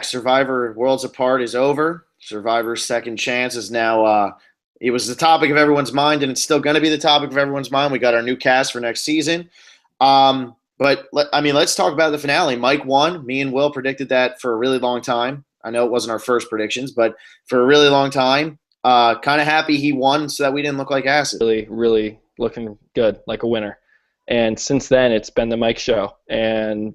Survivor Worlds Apart is over. Survivor's Second Chance is now. It was the topic of everyone's mind, and it's still going to be the topic of everyone's mind. We got our new cast for next season. Let's talk about the finale. Mike won. Me and Will predicted that for a really long time. I know it wasn't our first predictions, but for a really long time. Kind of happy he won so that we didn't look like asses. Really, really looking good, like a winner. And since then, it's been the Mike show, and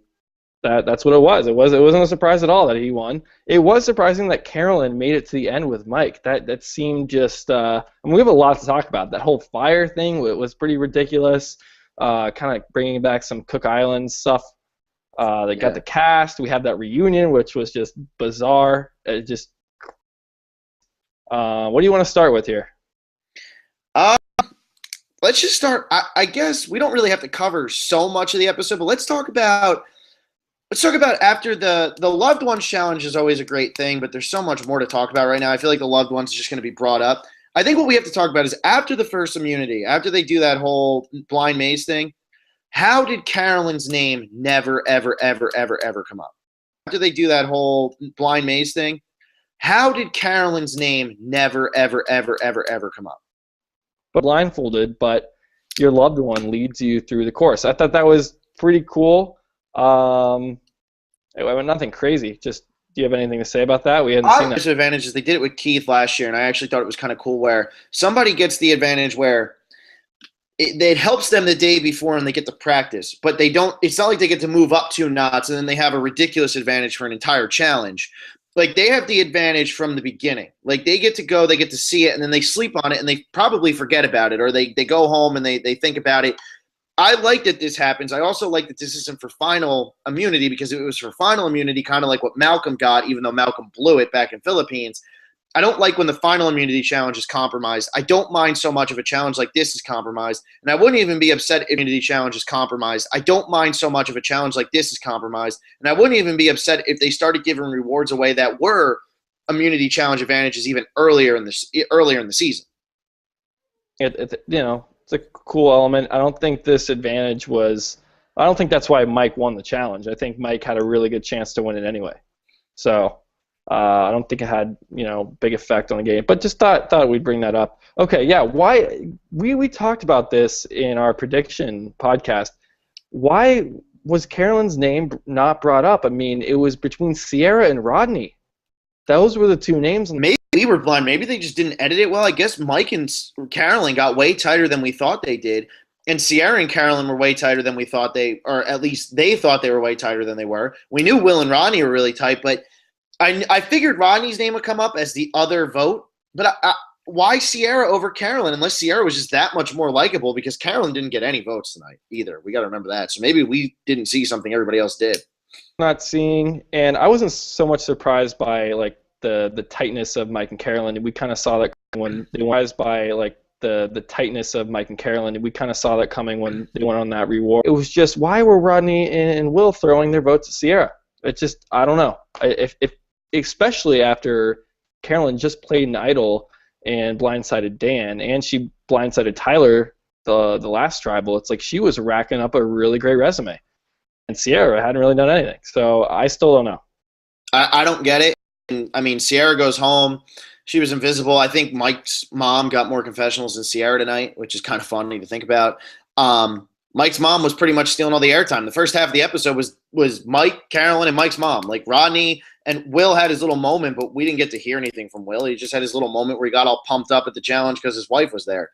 that's what it was. It wasn't a surprise at all that he won. It was surprising that Carolyn made it to the end with Mike. That seemed just. We have a lot to talk about. That whole fire thing was pretty ridiculous. Kind of bringing back some Cook Islands stuff. They got the cast. We had that reunion, which was just bizarre. What do you want to start with here? Let's just start. I guess we don't really have to cover so much of the episode, but let's talk about after the loved ones challenge is always a great thing, but there's so much more to talk about right now. I feel like the loved ones is just going to be brought up. I think what we have to talk about is after the first immunity, after they do that whole blind maze thing, how did Carolyn's name never, ever, ever, ever, ever come up? After they do that whole blind maze thing, how did Carolyn's name never, ever, ever, ever, ever come up? But blindfolded, but your loved one leads you through the course. I thought that was pretty cool. Nothing crazy. Just, do you have anything to say about that? We hadn't seen that. There's advantages. They did it with Keith last year, and I actually thought it was kind of cool where somebody gets the advantage where it helps them the day before and they get to practice, but they don't. It's not like they get to move up 2 knots and then they have a ridiculous advantage for an entire challenge. Like, they have the advantage from the beginning. Like, they get to go, they get to see it, and then they sleep on it, and they probably forget about it, or they go home and they think about it. I like that this happens. I also like that this isn't for final immunity, because if it was for final immunity, kind of like what Malcolm got, even though Malcolm blew it back in Philippines, I don't like when the final immunity challenge is compromised. I don't mind so much if a challenge like this is compromised, and I wouldn't even be upset if immunity challenge is compromised. I don't mind so much if a challenge like this is compromised, and I wouldn't even be upset if they started giving rewards away that were immunity challenge advantages even earlier in the season. It's a cool element. I don't think this advantage was. I don't think that's why Mike won the challenge. I think Mike had a really good chance to win it anyway. So. I don't think it had, big effect on the game, but just thought we'd bring that up. Okay, yeah. Why we talked about this in our prediction podcast. Why was Carolyn's name not brought up? I mean, it was between Sierra and Rodney. Those were the 2 names. Maybe we were blind. Maybe they just didn't edit it well. I guess Mike and Carolyn got way tighter than we thought they did, and Sierra and Carolyn were way tighter than we thought or at least they thought they were way tighter than they were. We knew Will and Rodney were really tight, but I figured Rodney's name would come up as the other vote, but why Sierra over Carolyn? Unless Sierra was just that much more likable, because Carolyn didn't get any votes tonight either. We got to remember that. So maybe we didn't see something everybody else did. Not seeing, and I wasn't so much surprised by the tightness of Mike and Carolyn. We kind of saw that when they went the tightness of Mike and Carolyn. We kind of saw that coming when they went on that reward. It was just, why were Rodney and Will throwing their votes at Sierra? It's just, I don't know. If especially after Carolyn just played an idol and blindsided Dan, and she blindsided Tyler the last tribal. It's like she was racking up a really great resume, and Sierra hadn't really done anything. So I still don't know. I don't get it. I mean, Sierra goes home. She was invisible. I think Mike's mom got more confessionals than Sierra tonight, which is kind of funny to think about. Mike's mom was pretty much stealing all the airtime. The first half of the episode was Mike, Carolyn, and Mike's mom. Like, Rodney and Will had his little moment, but we didn't get to hear anything from Will. He just had his little moment where he got all pumped up at the challenge because his wife was there.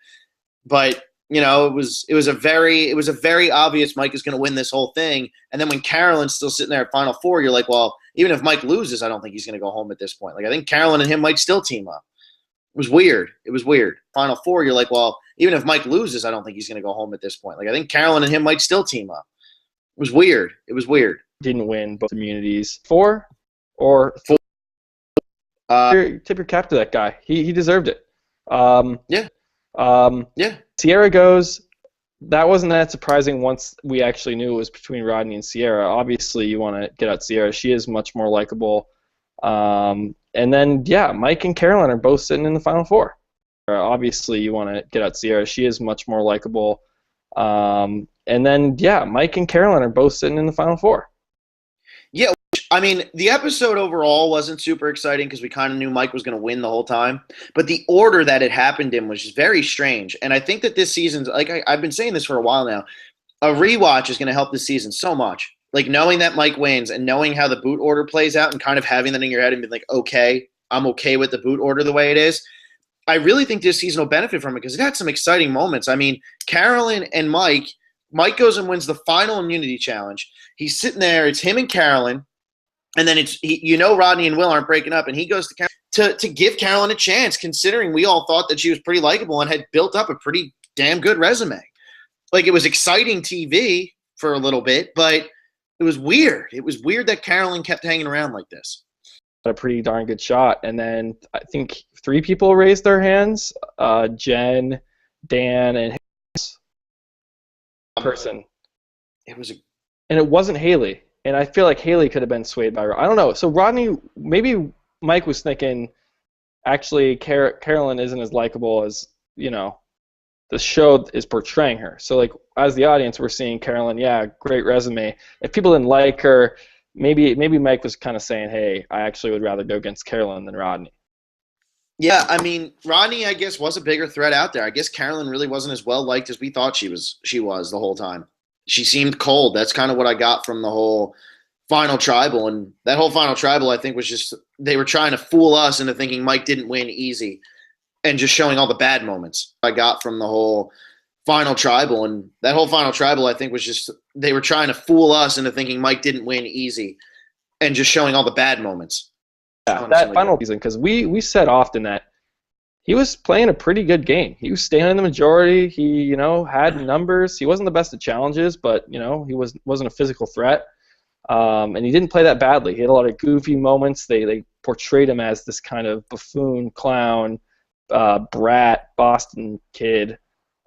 But it was a very obvious Mike is going to win this whole thing. And then when Carolyn's still sitting there at Final Four, you're like, well, even if Mike loses, I don't think he's going to go home at this point. Like, I think Carolyn and him might still team up. It was weird. Final Four, you're like, well, even if Mike loses, I don't think he's going to go home at this point. Like, I think Carolyn and him might still team up. It was weird. Didn't win both immunities. 4 or 4. Tip your cap to that guy. He deserved it. Yeah. Sierra goes. That wasn't that surprising once we actually knew it was between Rodney and Sierra. Obviously, you want to get out Sierra. She is much more likable. And then, Mike and Carolyn are both sitting in the Final Four. Obviously, you want to get out Sierra. She is much more likable. And then, Mike and Carolyn are both sitting in the Final Four. Yeah, I mean, the episode overall wasn't super exciting because we kind of knew Mike was going to win the whole time. But the order that it happened in was just very strange. And I think that this season's, like I've been saying this for a while now, a rewatch is going to help this season so much. Like knowing that Mike wins and knowing how the boot order plays out and kind of having that in your head and being like, okay, I'm okay with the boot order the way it is. I really think this season will benefit from it because it had some exciting moments. I mean, Carolyn and Mike goes and wins the final immunity challenge. He's sitting there. It's him and Carolyn. And then Rodney and Will aren't breaking up. And he goes to Carolyn to give Carolyn a chance, considering we all thought that she was pretty likable and had built up a pretty damn good resume. Like, it was exciting TV for a little bit, but it was weird. It was weird that Carolyn kept hanging around like this. A pretty darn good shot. And then I think 3 people raised their hands. Jen, Dan, and his person. And it wasn't Haley. And I feel like Haley could have been swayed by her. I don't know. So Rodney, maybe Mike was thinking, actually, Carolyn isn't as likable as, the show is portraying her. So, like, as the audience, we're seeing Carolyn, yeah, great resume. If people didn't like her, maybe Mike was kind of saying, hey, I actually would rather go against Carolyn than Rodney. Yeah, I mean, Rodney, I guess, was a bigger threat out there. I guess Carolyn really wasn't as well liked as we thought she was the whole time. She seemed cold. That's kind of what I got from the whole final tribal. And that whole final tribal, I think, was just they were trying to fool us into thinking Mike didn't win easy and just showing all the bad moments. I got from the whole final tribal. And that whole final tribal, I think, was just they were trying to fool us into thinking Mike didn't win easy and just showing all the bad moments. Yeah, that final season, because we said often that he was playing a pretty good game. He was staying in the majority. He, had numbers. He wasn't the best at challenges, but, he wasn't a physical threat. And he didn't play that badly. He had a lot of goofy moments. They portrayed him as this kind of buffoon, clown, brat, Boston kid.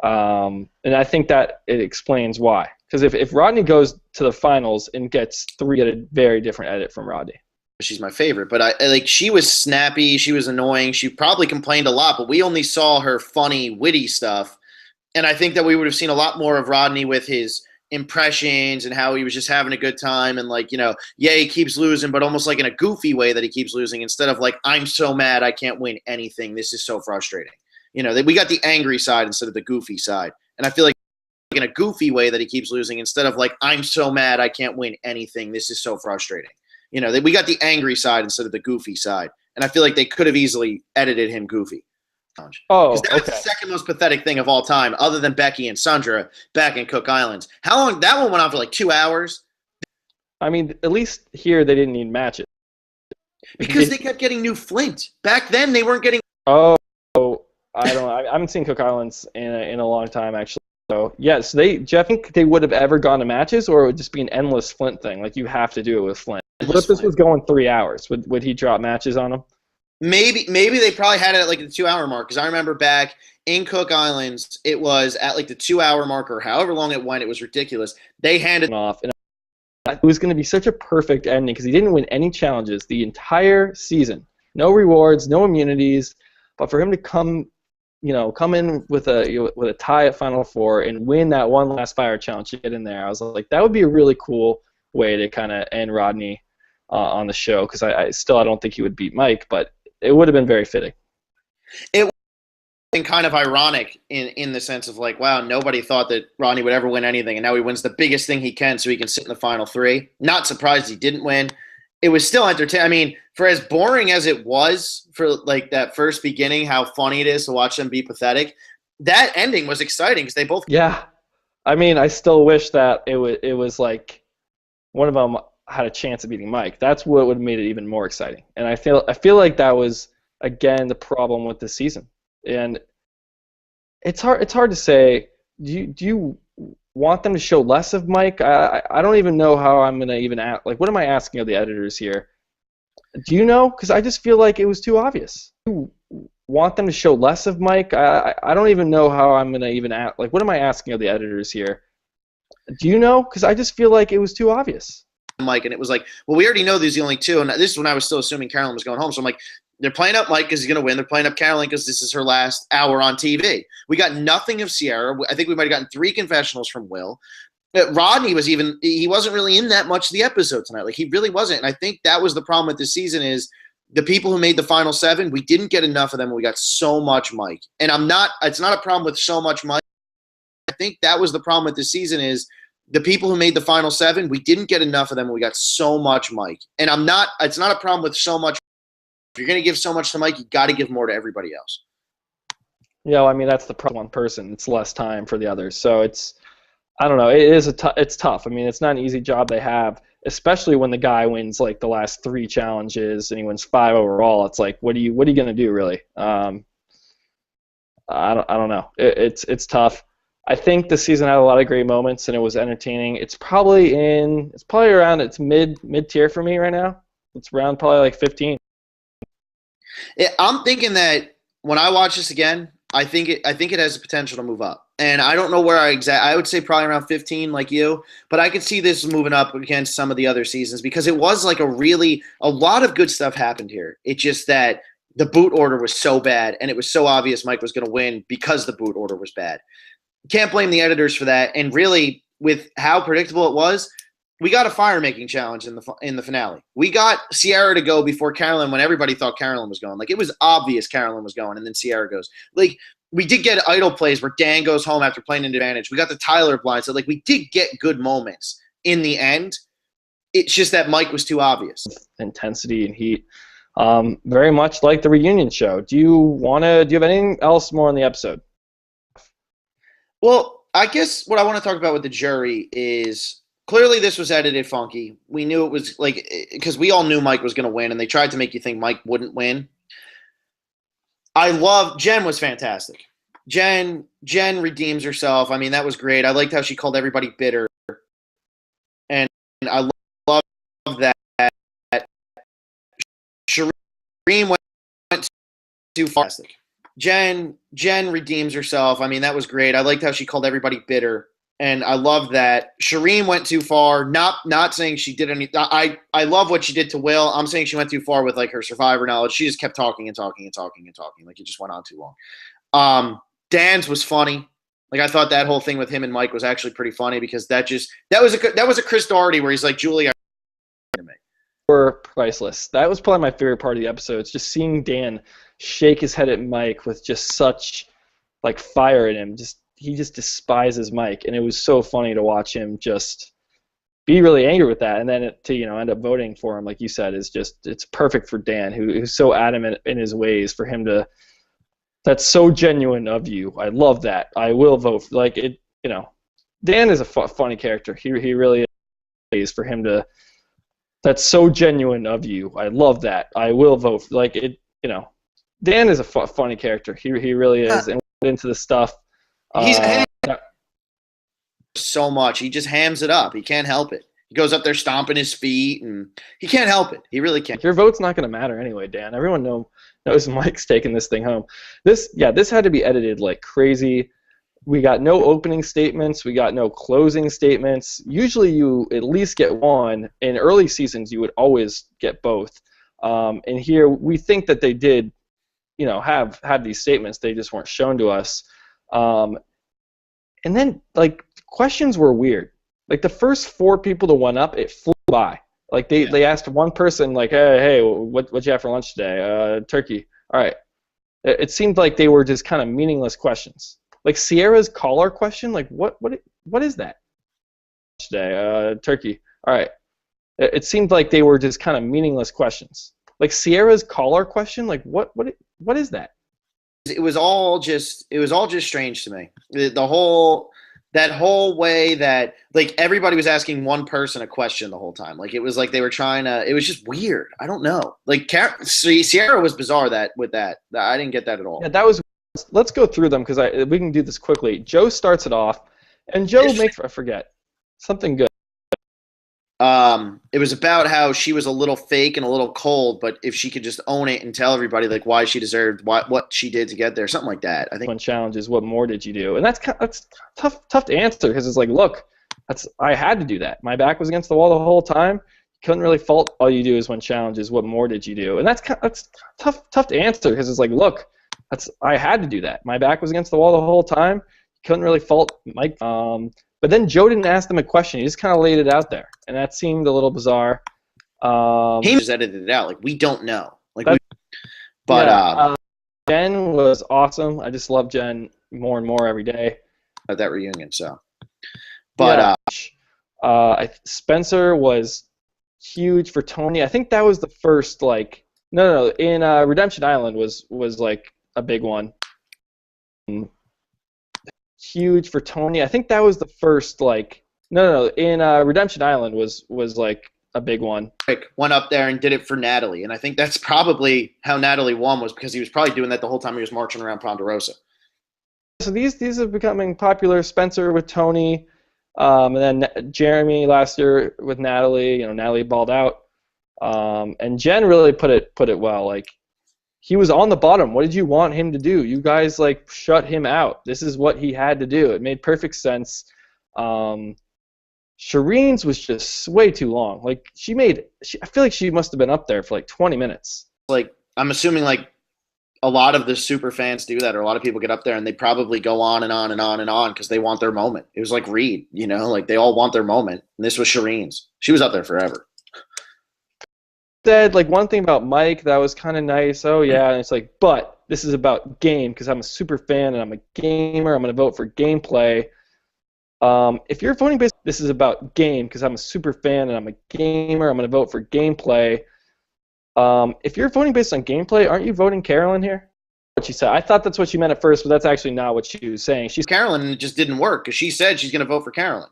And I think that it explains why. Because if Rodney goes to the finals and gets 3, get a very different edit from Rodney. She's my favorite, but she was snappy, she was annoying, she probably complained a lot, but we only saw her funny, witty stuff, and I think that we would have seen a lot more of Rodney with his impressions and how he was just having a good time and he keeps losing, but almost like in a goofy way that he keeps losing instead of like, I'm so mad I can't win anything, this is so frustrating. We got the angry side instead of the goofy side, and I feel like in a goofy way that he keeps losing instead of like, I'm so mad I can't win anything, this is so frustrating. We got the angry side instead of the goofy side. And I feel like they could have easily edited him goofy. Oh, that's the second most pathetic thing of all time, other than Becky and Sandra back in Cook Islands. How long? That one went on for like 2 hours. I mean, at least here they didn't need matches. Because they kept getting new Flint. Back then they weren't getting. Oh, I don't know. I haven't seen Cook Islands in a long time, actually. So, yes, Jeff, think they would have ever gone to matches, or it would just be an endless Flint thing? Like, you have to do it with Flint. What if this was going 3 hours? Would he drop matches on him? Maybe they probably had it at like the 2 hour mark, because I remember back in Cook Islands, it was at like the 2 hour mark or however long it went. It was ridiculous. They handed off, and it was going to be such a perfect ending because he didn't win any challenges the entire season. No rewards, no immunities, but for him to come in with a tie at Final Four and win that one last fire challenge to get in there, I was like, that would be a really cool way to kind of end Rodney on the show, because I don't think he would beat Mike, but it would have been very fitting. It would have been kind of ironic in the sense of like, wow, nobody thought that Rodney would ever win anything, and now he wins the biggest thing he can so he can sit in the Final 3. Not surprised he didn't win. It was still entertaining. I mean, for as boring as it was for like that first beginning, how funny it is to watch them be pathetic, that ending was exciting because they both. Yeah, I mean, I still wish that it was like one of them had a chance of beating Mike. That's what would have made it even more exciting. And I feel like that was again the problem with this season. And it's hard to say. Do you want them to show less of Mike? I don't even know how I'm gonna even ask. Like, what am I asking of the editors here? Do you know? Because I just feel like it was too obvious. Do you want them to show less of Mike? I don't even know how I'm gonna even ask. Like, what am I asking of the editors here? Do you know? Because I just feel like it was too obvious. Mike, and it was like, well, we already know these are the only two, and this is when I was still assuming Carolyn was going home. So I'm like, they're playing up Mike because he's going to win. They're playing up Carolyn because this is her last hour on TV. We got nothing of Sierra. I think we might have gotten 3 confessionals from Will. Rodney he wasn't really in that much of the episode tonight. Like, he really wasn't. And I think that was the problem with this season is the people who made the final seven, we didn't get enough of them. We got so much Mike. And it's not a problem with so much Mike. I think that was the problem with this season is the people who made the final seven, we didn't get enough of them. We got so much Mike. And it's not a problem with so much. If you're going to give so much to Mike, you got to give more to everybody else. Yeah, well, I mean, that's the problem. One person, it's less time for the others. So I don't know. It's tough. I mean, it's not an easy job they have, especially when the guy wins like the last 3 challenges and he wins 5 overall. It's like, what are you gonna do really? I don't know. It's tough. I think the season had a lot of great moments and it was entertaining. It's probably around its mid tier for me right now. It's around probably like 15. I'm thinking that when I watch this again, I think it has the potential to move up. And I don't know where I would say probably around 15 like you, but I could see this moving up against some of the other seasons because it was like a lot of good stuff happened here. It's just that the boot order was so bad and it was so obvious Mike was going to win because the boot order was bad. Can't blame the editors for that. And really, with how predictable it was, we got a fire-making challenge in the finale. We got Sierra to go before Carolyn when everybody thought Carolyn was going. Like, it was obvious Carolyn was going, and then Sierra goes. Like, we did get idle plays where Dan goes home after playing an advantage. We got the Tyler blind. So, like, we did get good moments in the end. It's just that Mike was too obvious. Intensity and heat. Very much like the reunion show. Do you have anything else more on the episode? Well, I guess what I want to talk about with the jury is clearly this was edited funky. We knew it was like because we all knew Mike was going to win, and they tried to make you think Mike wouldn't win. Jen was fantastic. Jen redeems herself. I mean, that was great. I liked how she called everybody bitter, and I love that. Shireen went too far. Jen redeems herself. I mean, that was great. I liked how she called everybody bitter, and I love that. Shireen went too far. Not saying she did any. I love what she did to Will. I'm saying she went too far with like her survivor knowledge. She just kept talking and talking and talking and talking. Like, it just went on too long. Dan's was funny. Like, I thought that whole thing with him and Mike was actually pretty funny because that was a Chris Doherty where he's like, Julie, were priceless. That was probably my favorite part of the episode. It's just seeing Dan shake his head at Mike with just such like fire in him. He just despises Mike, and it was so funny to watch him just be really angry with that, and then to end up voting for him, like you said, it's perfect for Dan, who's so adamant in his ways. For him to, that's so genuine of you. I love that. I will vote for, like it. Dan is a funny character. He really is. For him to, that's so genuine of you. I love that. I will vote for, like it. Dan is a funny character. He really is, and into the stuff. He's so much. He just hams it up. He can't help it. He goes up there stomping his feet, and he can't help it. He really can't. Your vote's not going to matter anyway, Dan. Everyone knows Mike's taking this thing home. This had to be edited like crazy. We got no opening statements. We got no closing statements. Usually you at least get one. In early seasons, you would always get both. And here we think that they did, have these statements. They just weren't shown to us. And then, like, questions were weird. Like, the first 4 people to one up, it flew by. Like, they asked one person, like, hey, what'd you have for lunch today? Turkey. All right. It seemed like they were just kind of meaningless questions. Like, Sierra's caller question, like, what is that? Today, turkey. All right. It seemed like they were just kind of meaningless questions. Like, Sierra's caller question, like, what is that? It was all just strange to me. That whole way that, like, everybody was asking one person a question the whole time. Like, it was like they were trying to. It was just weird. I don't know. Like, Sierra was bizarre with that. I didn't get that at all. Yeah, that was. Let's go through them because we can do this quickly. Joe starts it off, and Joe makes, I forget, something good. It was about how she was a little fake and a little cold, but if she could just own it and tell everybody like why she deserved what she did to get there, something like that. I think. One challenge is what more did you do, and that's tough to answer because it's like, look, I had to do that. My back was against the wall the whole time. Couldn't really fault. All you do is one challenge is what more did you do, and that's tough to answer because it's like, look, I had to do that. My back was against the wall the whole time. Couldn't really fault Mike. But then Joe didn't ask them a question. He just kind of laid it out there, and that seemed a little bizarre. He just edited it out. Like, we don't know. Like, Jen was awesome. I just love Jen more and more every day. At that reunion, so. But Spencer was huge for Tony. I think that was the first, like, no, in Redemption Island was like a big one. Huge for Tony. I think that was the first, like, no, in Redemption Island was like a big one. Went up there and did it for Natalie, and I think that's probably how Natalie won, was because he was probably doing that the whole time he was marching around Ponderosa. So these are becoming popular. Spencer with Tony, and then Jeremy last year with Natalie. You know, Natalie balled out, and Jen really put it well. Like, he was on the bottom. What did you want him to do? You guys, like, shut him out. This is what he had to do. It made perfect sense. Shireen's was just way too long. Like, I feel like she must have been up there for like 20 minutes. Like, I'm assuming, like, a lot of the super fans do that, or a lot of people get up there and they probably go on and on and on and on because they want their moment. It was like Reed, you know, like, they all want their moment. And this was Shireen's. She was up there forever. Said, like, one thing about Mike that was kind of nice. Oh, yeah. And it's like, but this is about game because I'm a super fan and I'm a gamer. I'm going to vote for gameplay. If you're voting based, this is about game because I'm a super fan and I'm a gamer. I'm going to vote for gameplay. If you're voting based on gameplay, aren't you voting Carolyn here? What she said. I thought that's what she meant at first, but that's actually not what she was saying. She's Carolyn, and it just didn't work because she said she's going to vote for Carolyn.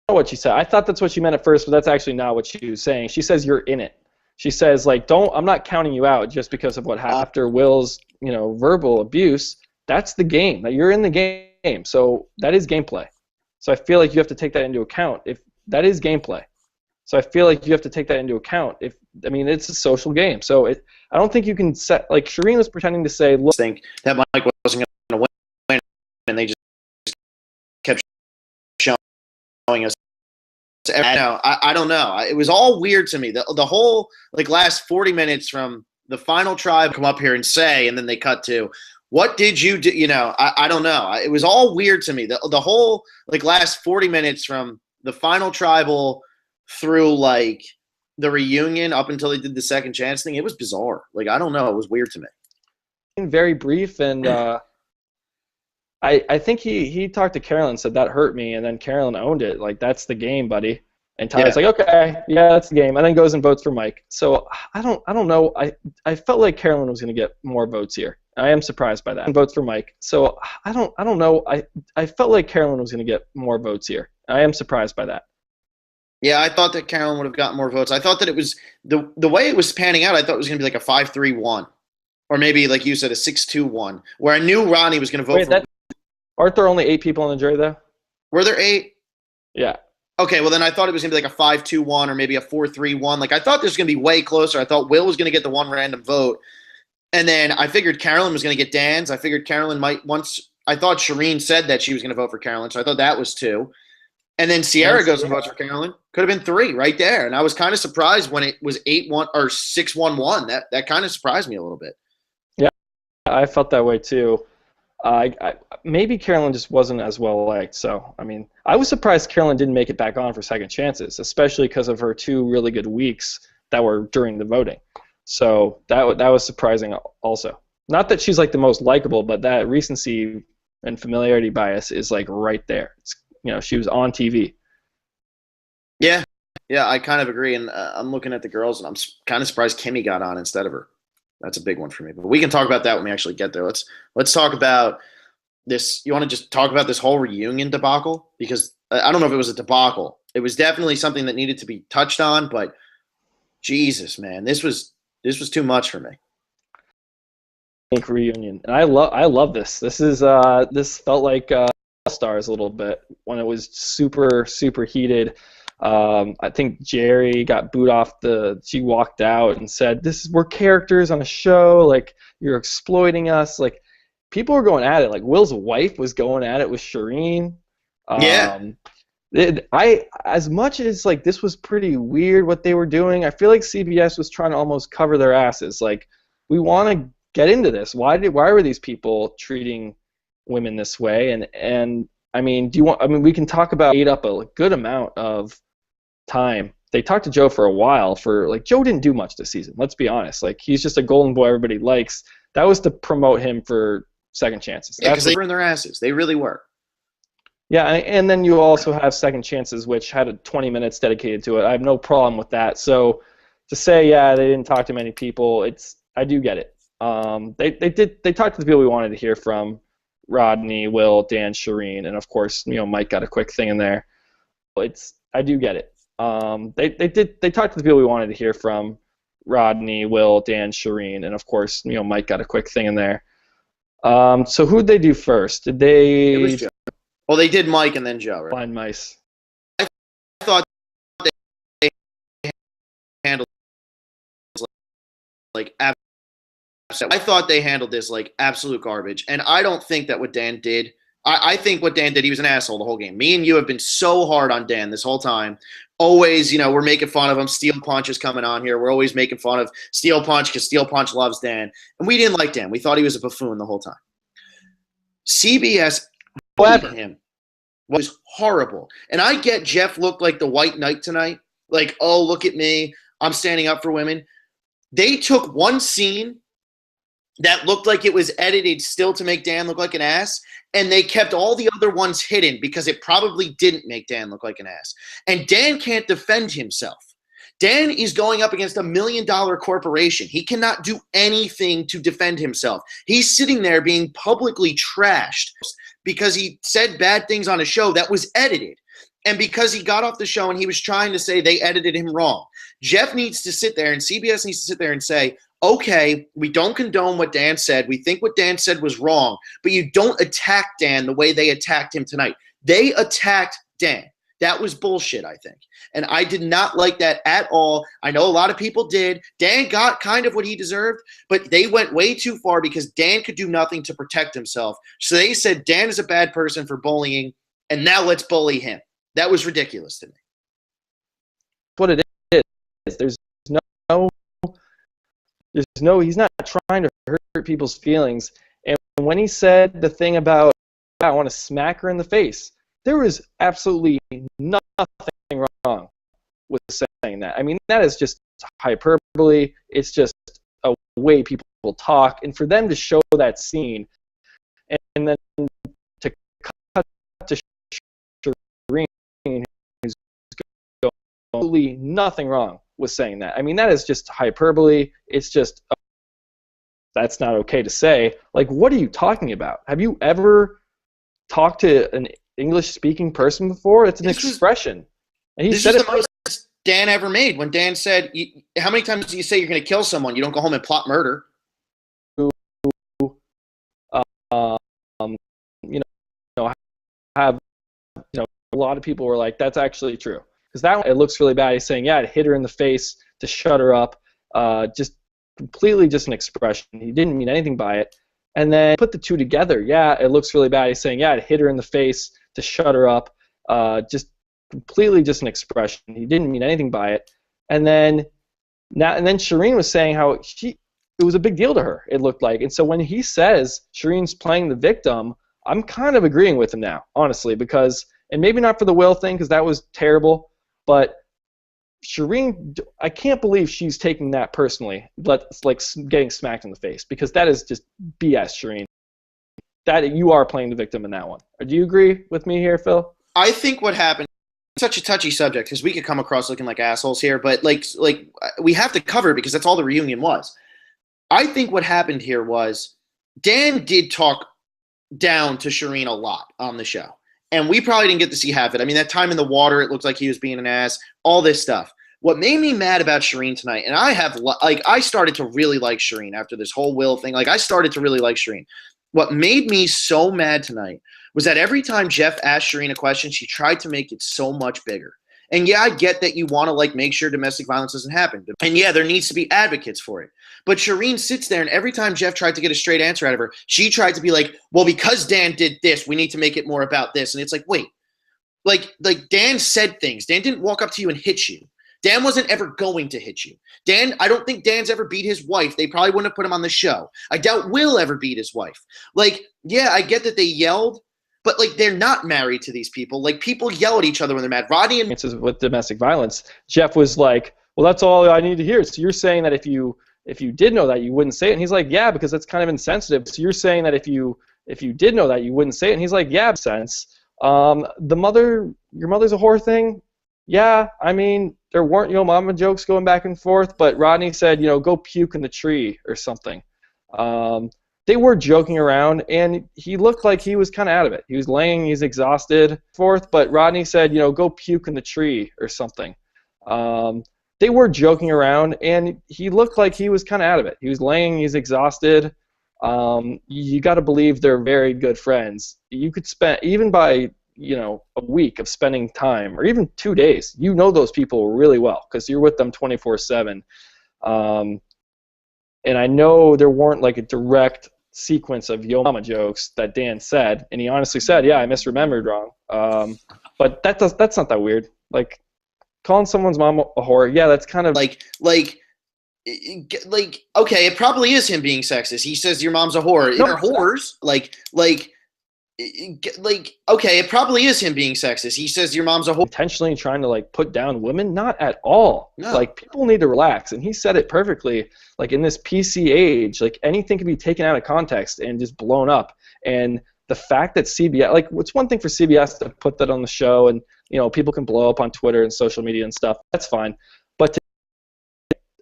What she said. I thought that's what she meant at first, but that's actually not what she was saying. She says you're in it. She says, like, I'm not counting you out just because of what happened after Will's, you know, verbal abuse. That's the game. That you're in the game. So that is gameplay. So I feel like you have to take that into account. If that is gameplay. So I feel like you have to take that into account. I mean, it's a social game. So I don't think you can set, like, Shireen was pretending to say, look, think that Mike wasn't going to win, and they just kept showing us. I don't know. It was all weird to me. The whole, like, last 40 minutes from the final tribe come up here and say, and then they cut to, what did you do? You know, I don't know. It was all weird to me. The whole, like, last 40 minutes from the final tribal through, like, the reunion up until they did the second chance thing, it was bizarre. Like, I don't know. It was weird to me. Very brief, and I think he talked to Carolyn, said that hurt me, and then Carolyn owned it. Like, that's the game, buddy. And Tyler's like, okay, yeah, that's the game, and then goes and votes for Mike. So I don't know. I felt like Carolyn was going to get more votes here. I am surprised by that. And votes for Mike. So I don't know. I felt like Carolyn was going to get more votes here. I am surprised by that. Yeah, I thought that Carolyn would have gotten more votes. I thought that it was the way it was panning out. I thought it was going to be like a 5-3-1, or maybe, like you said, a 6-2-1, where I knew Ronnie was going to vote for. Aren't there only 8 people on the jury, though? Were there 8? Yeah. Okay, well, then I thought it was going to be like a 5-2-1 or maybe a 4-3-1. Like, I thought this was going to be way closer. I thought Will was going to get the one random vote. And then I figured Carolyn was going to get Dan's. I figured Carolyn might I thought Shireen said that she was going to vote for Carolyn, so I thought that was 2. And then Sierra goes and votes for Carolyn. Could have been 3 right there. And I was kind of surprised when it was 8-1 or 6-1-1. That kind of surprised me a little bit. Yeah, I felt that way too. Maybe Carolyn just wasn't as well liked. So, I mean, I was surprised Carolyn didn't make it back on for second chances, especially because of her 2 really good weeks that were during the voting. So that was surprising also. Not that she's, like, the most likable, but that recency and familiarity bias is, like, right there. You know, she was on TV. Yeah, I kind of agree. And I'm looking at the girls, and I'm kind of surprised Kimmy got on instead of her. That's a big one for me. But we can talk about that when we actually get there. Let's talk about this. You want to just talk about this whole reunion debacle? Because I don't know if it was a debacle. It was definitely something that needed to be touched on. But Jesus, man, this was too much for me. Reunion, and I love this. This is this felt like Stars a little bit when it was super heated. I think Jerry got booed off she walked out and said, we're characters on a show, like, you're exploiting us. Like, people were going at it. Like, Will's wife was going at it with Shireen. Yeah. As much as, like, this was pretty weird what they were doing, I feel like CBS was trying to almost cover their asses. Like, we want to get into this. Why were these people treating women this way? And I mean, do you want? I mean, we can talk about ate up a good amount of time. They talked to Joe for a while. Joe didn't do much this season. Let's be honest. Like, he's just a golden boy everybody likes. That was to promote him for second chances. Yeah, because they were in their asses. They really were. Yeah, and then you also have second chances, which had 20 minutes dedicated to it. I have no problem with that. So to say, yeah, they didn't talk to many people, I do get it. They talked to the people we wanted to hear from: Rodney, Will, Dan, Shireen, and of course, Mike got a quick thing in there. I do get it. They talked to the people we wanted to hear from: Rodney, Will, Dan, Shireen, and of course, Mike got a quick thing in there. So who'd they do first? Did they? It was Joe. Well, they did Mike and then Joe, right? Blind mice. I thought they handled I thought they handled this like absolute garbage, and I don't think that what Dan did. I think what Dan did, he was an asshole the whole game. Me and you have been so hard on Dan this whole time. Always, we're making fun of him. Steel Punch is coming on here. We're always making fun of Steel Punch because Steel Punch loves Dan, and we didn't like Dan. We thought he was a buffoon the whole time. CBS bullied him was horrible. And I get Jeff looked like the White Knight tonight. Like, oh, look at me. I'm standing up for women. They took one scene that looked like it was edited still to make Dan look like an ass, and they kept all the other ones hidden because it probably didn't make Dan look like an ass. And Dan can't defend himself. Dan is going up against $1 million corporation. He cannot do anything to defend himself. He's sitting there being publicly trashed because he said bad things on a show that was edited. And because he got off the show and he was trying to say they edited him wrong. Jeff needs to sit there and CBS needs to sit there and say, okay, we don't condone what Dan said. We think what Dan said was wrong, but you don't attack Dan the way they attacked him tonight. They attacked Dan. That was bullshit, I think. And I did not like that at all. I know a lot of people did. Dan got kind of what he deserved, but they went way too far because Dan could do nothing to protect himself. So they said Dan is a bad person for bullying, and now let's bully him. That was ridiculous to me. What it is, he's not trying to hurt people's feelings. And when he said the thing about, I want to smack her in the face, there was absolutely nothing wrong with saying that. I mean, that is just hyperbole. It's just a way people talk. And for them to show that scene and then to cut to Shireen, who's going, absolutely nothing wrong with saying that. I mean, that is just hyperbole. It's just, that's not okay to say. Like, what are you talking about? Have you ever talked to an English-speaking person before? It's an expression. And he said the most Dan ever made when Dan said, how many times do you say you're going to kill someone? You don't go home and plot murder. A lot of people were like, that's actually true. Because that one, it looks really bad. He's saying, yeah, it hit her in the face to shut her up. Just completely just an expression. He didn't mean anything by it. And then put the two together. Yeah, it looks really bad. He's saying, yeah, it hit her in the face to shut her up. Just completely just an expression. He didn't mean anything by it. And then Shireen was saying how it was a big deal to her, it looked like. And so when he says Shireen's playing the victim, I'm kind of agreeing with him now, honestly, because, and maybe not for the Will thing because that was terrible, but Shireen, I can't believe she's taking that personally, but like getting smacked in the face, because that is just BS, Shireen. That you are playing the victim in that one. Do you agree with me here, Phil? I think what happened, such a touchy subject because we could come across looking like assholes here, but like we have to cover it because that's all the reunion was. I think what happened here was Dan did talk down to Shireen a lot on the show. And we probably didn't get to see half of it. I mean, that time in the water, it looked like he was being an ass, all this stuff. What made me mad about Shireen tonight, and I started to really like Shireen after this whole Will thing. Like, I started to really like Shireen. What made me so mad tonight was that every time Jeff asked Shireen a question, she tried to make it so much bigger. And yeah, I get that you want to like make sure domestic violence doesn't happen. And yeah, there needs to be advocates for it. But Shireen sits there, and every time Jeff tried to get a straight answer out of her, she tried to be like, well, because Dan did this, we need to make it more about this. And it's like, wait, like Dan said things. Dan didn't walk up to you and hit you. Dan wasn't ever going to hit you. Dan, I don't think Dan's ever beat his wife. They probably wouldn't have put him on the show. I doubt Will ever beat his wife. Like, yeah, I get that they yelled, but like they're not married to these people. Like people yell at each other when they're mad. Rodney and with domestic violence, Jeff was like, well, that's all I need to hear. So you're saying that if you did know that, you wouldn't say it? And he's like, yeah, because that's kind of insensitive. So you're saying that if you did know that, you wouldn't say it? And he's like, yeah, sense. Your mother's a whore thing? Yeah, I mean, there weren't, mama jokes going back and forth, but Rodney said, go puke in the tree or something. They were joking around, and he looked like he was kind of out of it. He was laying, he's exhausted, but Rodney said, go puke in the tree or something. They were joking around, and he looked like he was kind of out of it. He was laying, he's exhausted. You got to believe they're very good friends. You could spend, even by a week of spending time, or even 2 days, those people really well because you're with them 24/7. And I know there weren't like a direct sequence of yo mama jokes that Dan said, and he honestly said, yeah, I misremembered wrong. But that's not that weird. Like calling someone's mom a whore, yeah, that's kind of like okay, it probably is him being sexist. He says your mom's a whore. No, they're whores. Okay, it probably is him being sexist. He says your mom's a whore. Intentionally trying to like put down women, not at all. No. Like people need to relax, and he said it perfectly. Like in this PC age, like anything can be taken out of context and just blown up. And the fact that CBS, like, it's one thing for CBS to put that on the show, and people can blow up on Twitter and social media and stuff. That's fine, but to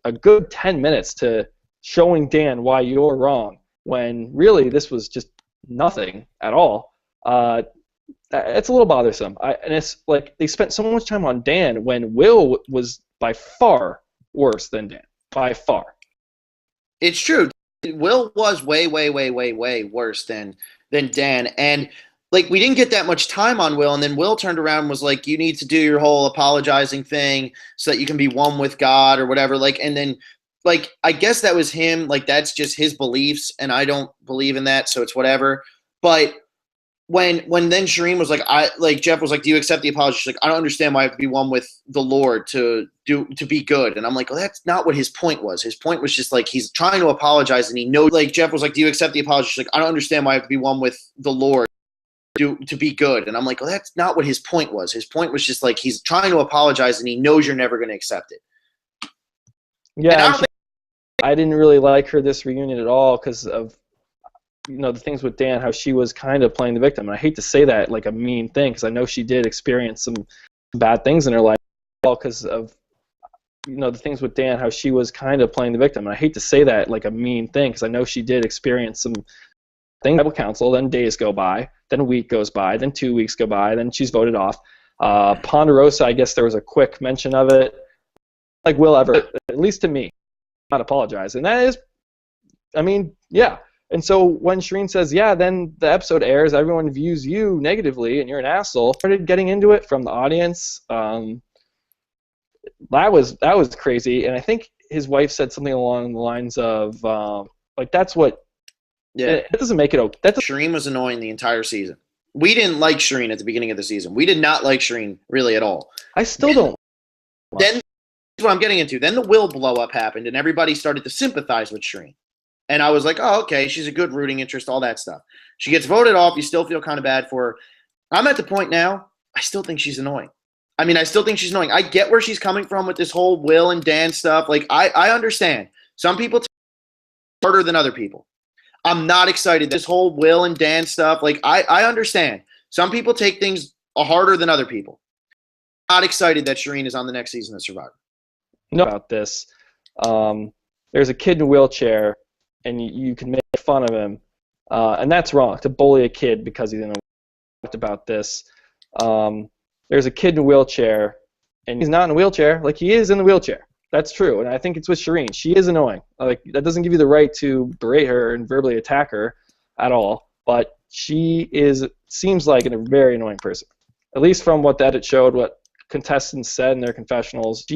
a good 10 minutes to showing Dan why you're wrong when really this was just nothing at all. It's a little bothersome. And it's like they spent so much time on Dan when Will was by far worse than Dan. By far. It's true. Will was way, way, way, way, way worse than Dan. And like we didn't get that much time on Will, and then Will turned around and was like, you need to do your whole apologizing thing so that you can be one with God or whatever. Like, and then like I guess that was him, like that's just his beliefs, and I don't believe in that, so it's whatever. But when then Shireen was like, Jeff was like, do you accept the apology? She's like, I don't understand why I have to be one with the Lord to be good. And I'm like, well, that's not what his point was. His point was just like he's trying to apologize, and he knows. Like Jeff was like, do you accept the apology? She's like, I don't understand why I have to be one with the Lord to be good. And I'm like, well, that's not what his point was. His point was just like he's trying to apologize, and he knows you're never going to accept it. Yeah, I didn't really like her this reunion at all because of the things with Dan, how she was kind of playing the victim. And I hate to say that like a mean thing because I know she did experience some bad things in her life because of the things with Dan, how she was kind of playing the victim. And I hate to say that like a mean thing because I know she did experience some things. Bible counsel, then days go by, then a week goes by, then 2 weeks go by, then she's voted off. Ponderosa, I guess there was a quick mention of it. Like Will ever, at least to me, not apologize. And that is, I mean, yeah. And so when Shireen says, yeah, then the episode airs, everyone views you negatively and you're an asshole, started getting into it from the audience. That was crazy. And I think his wife said something along the lines of, like, that's what, yeah, it doesn't make it okay. Shireen was annoying the entire season. We didn't like Shireen at the beginning of the season. We did not like Shireen really at all. I still don't. Then, that's what I'm getting into. Then the Will blow up happened, and everybody started to sympathize with Shireen. And I was like, oh, okay, she's a good rooting interest, all that stuff. She gets voted off. You still feel kind of bad for her. I'm at the point now, I still think she's annoying. I mean, I still think she's annoying. I get where she's coming from with this whole Will and Dan stuff. Like, I understand. Some people take it harder than other people. I'm not excited. This whole Will and Dan stuff, like, I understand. Some people take things harder than other people. I'm not excited that Shireen is on the next season of Survivor. No, about this. There's a kid in a wheelchair, and you can make fun of him, and that's wrong, to bully a kid because he's in a wheelchair. About this. There's a kid in a wheelchair, and he's not in a wheelchair. Like, he is in the wheelchair. That's true, and I think it's with Shireen. She is annoying. Like, that doesn't give you the right to berate her and verbally attack her at all, but she seems like a very annoying person. At least from what the edit showed, what contestants said in their confessionals,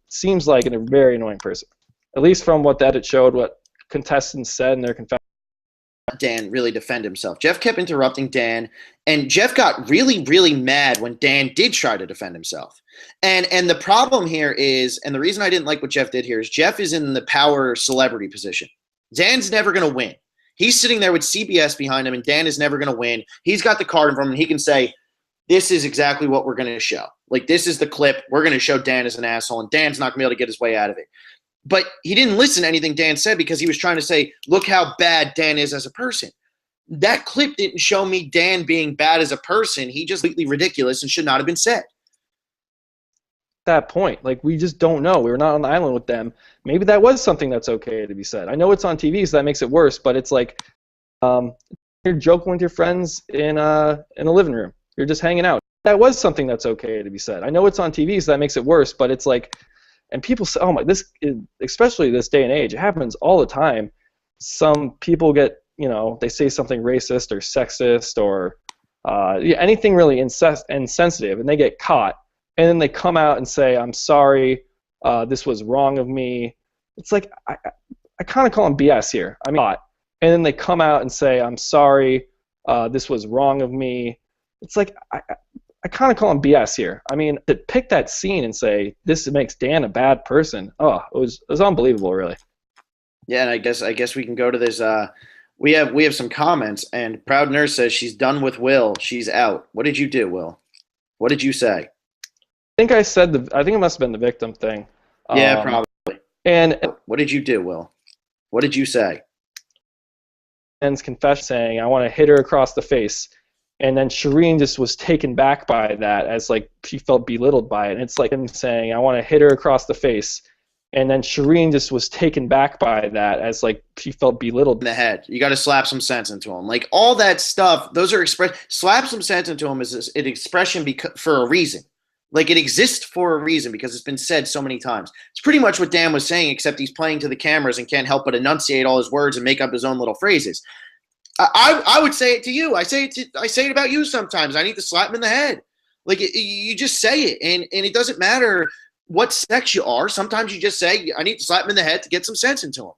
seems like a very annoying person. At least from what the edit showed, what contestants said in their confessionals. Dan really defend himself. Jeff kept interrupting Dan, and Jeff got really, really mad when Dan did try to defend himself. And the problem here is, and the reason I didn't like what Jeff did here is Jeff is in the power celebrity position. Dan's never going to win. He's sitting there with CBS behind him, and Dan is never going to win. He's got the card in front of him, and he can say, this is exactly what we're going to show. Like, this is the clip. We're going to show Dan as an asshole, and Dan's not going to be able to get his way out of it. But he didn't listen to anything Dan said because he was trying to say, look how bad Dan is as a person. That clip didn't show me Dan being bad as a person. He just completely ridiculous and should not have been said. That point, like, we just don't know. We were not on the island with them. Maybe that was something that's okay to be said. I know it's on TV, so that makes it worse, but it's like you're joking with your friends in a living room. You're just hanging out. That was something that's okay to be said. I know it's on TV, so that makes it worse, but it's like, and people say, oh my, this is, especially this day and age, it happens all the time. Some people get, they say something racist or sexist or anything really insensitive, and they get caught. And then they come out and say, I'm sorry, this was wrong of me. It's like, I kind of call them BS here. I mean, and then they come out and say, I'm sorry, this was wrong of me. It's like, I kind of call them BS here. I mean, to pick that scene and say, this makes Dan a bad person, it was unbelievable, really. Yeah, and I guess we can go to this. We have some comments, and Proud Nurse says she's done with Will. She's out. What did you do, Will? What did you say? I think it must have been the victim thing. Yeah, probably. And what did you do, Will? What did you say? Ben's confession saying, I want to hit her across the face. And then Shireen just was taken back by that, as like she felt belittled by it. And it's like him saying, I want to hit her across the face. And then Shireen just was taken back by that, as like she felt belittled. In the head. You got to slap some sense into him. Like, all that stuff, those are slap some sense into him is an expression for a reason. Like, it exists for a reason because it's been said so many times. It's pretty much what Dan was saying, except he's playing to the cameras and can't help but enunciate all his words and make up his own little phrases. I would say it to you. I say it about you sometimes. I need to slap him in the head. Like, you just say it, and it doesn't matter what sex you are. Sometimes you just say, I need to slap him in the head to get some sense into him.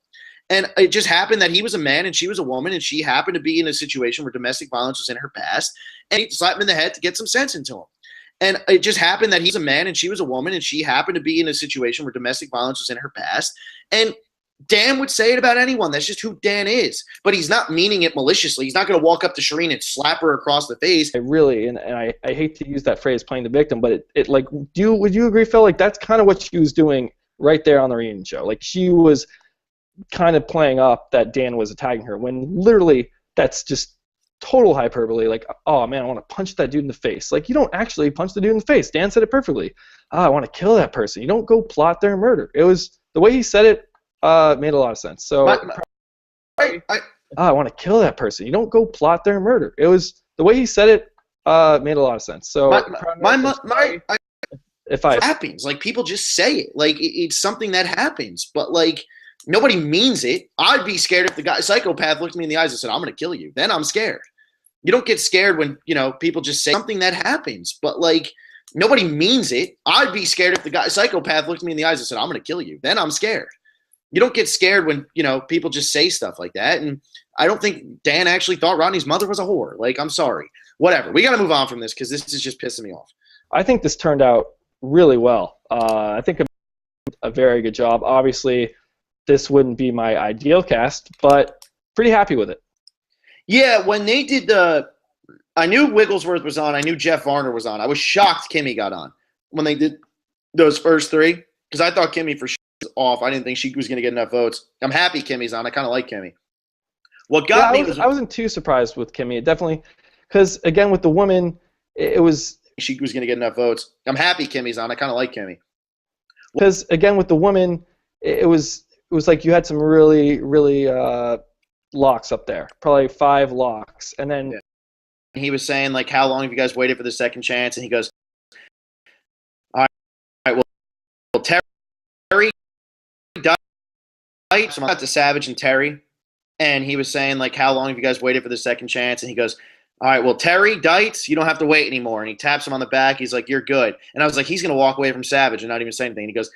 And it just happened that he was a man and she was a woman, and she happened to be in a situation where domestic violence was in her past, and he slap him in the head to get some sense into him. And it just happened that he's a man and she was a woman, and she happened to be in a situation where domestic violence was in her past. And Dan would say it about anyone. That's just who Dan is. But he's not meaning it maliciously. He's not going to walk up to Shireen and slap her across the face. I hate to use that phrase, playing the victim, but it like, would you agree, Phil? Like, that's kind of what she was doing right there on the reunion show. Like, she was kind of playing up that Dan was attacking her, when literally that's just total hyperbole. Like, oh man, I want to punch that dude in the face. Like, you don't actually punch the dude in the face. Dan said it perfectly. I want to kill that person. You don't go plot their murder. It was the way he said it. Made a lot of sense. So I want to kill that person. You don't go plot their murder. It was the way he said it. Made a lot of sense. So if it happens, like, people just say it. Like, it's something that happens, but like, nobody means it. I'd be scared if the psychopath looked me in the eyes and said, I'm going to kill you. Then I'm scared. You don't get scared when, people just say something that happens, but like, nobody means it. I'd be scared if the psychopath looked me in the eyes and said, I'm going to kill you. Then I'm scared. You don't get scared when, people just say stuff like that. And I don't think Dan actually thought Rodney's mother was a whore. Like, I'm sorry. Whatever. We got to move on from this because this is just pissing me off. I think this turned out really well. I think a very good job. Obviously, this wouldn't be my ideal cast, but pretty happy with it. Yeah, when they did I knew Wigglesworth was on. I knew Jeff Varner was on. I was shocked Kimmy got on when they did those first three, because I thought Kimmy for sure was off. I didn't think she was going to get enough votes. I'm happy Kimmy's on. I kind of like Kimmy. What got me was I wasn't too surprised with Kimmy. It definitely, because again with the woman, it was she was going to get enough votes. I'm happy Kimmy's on. I kind of like Kimmy. Because again with the woman, it was like you had some really locks up there, probably 5 locks, and then he was saying like, how long have you guys waited for the second chance? And he goes, all right, well, Terry died. So I got to Savage and Terry, and he was saying like, how long have you guys waited for the second chance? And he goes, all right, well, Terry Dites, you don't have to wait anymore. And he taps him on the back. He's like, you're good. And I was like, he's going to walk away from Savage and not even say anything. And he goes,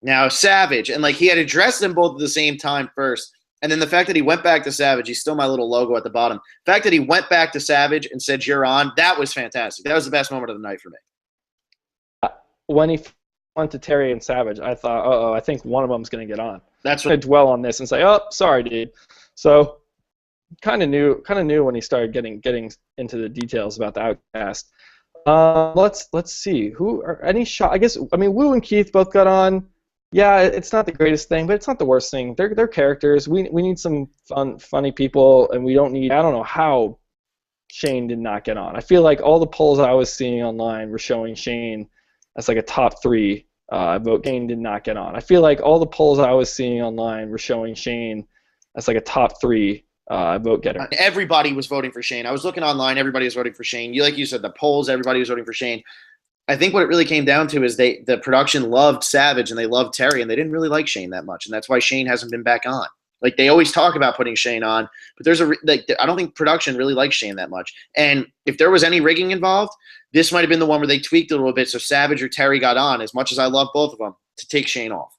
now Savage. And like, he had addressed them both at the same time first. And then the fact that he went back to Savage, he's still my little logo at the bottom. The fact that he went back to Savage and said, you're on, that was fantastic. That was the best moment of the night for me. When he went to Terry and Savage, I thought, I think one of them's going to get on. That's what I dwell on this and say, oh, sorry, dude. So kind of knew when he started getting into the details about the Outcast. Let's see who are any shot. I guess I mean Wu and Keith both got on. Yeah, it's not the greatest thing, but it's not the worst thing. They're characters. We need some funny people, and we don't need. I don't know how Shane did not get on. I feel like all the polls I was seeing online were showing Shane as like a top 3 vote. Shane did not get on. I feel like all the polls I was seeing online were showing Shane as like a top 3 vote getter. Everybody was voting for Shane. I was looking online. Everybody was voting for Shane. Like you said, the polls, everybody was voting for Shane. I think what it really came down to is the production loved Savage and they loved Terry, and they didn't really like Shane that much, and that's why Shane hasn't been back on. Like they always talk about putting Shane on, but I don't think production really likes Shane that much. And if there was any rigging involved, this might have been the one where they tweaked it a little bit so Savage or Terry got on. As much as I love both of them, to take Shane off.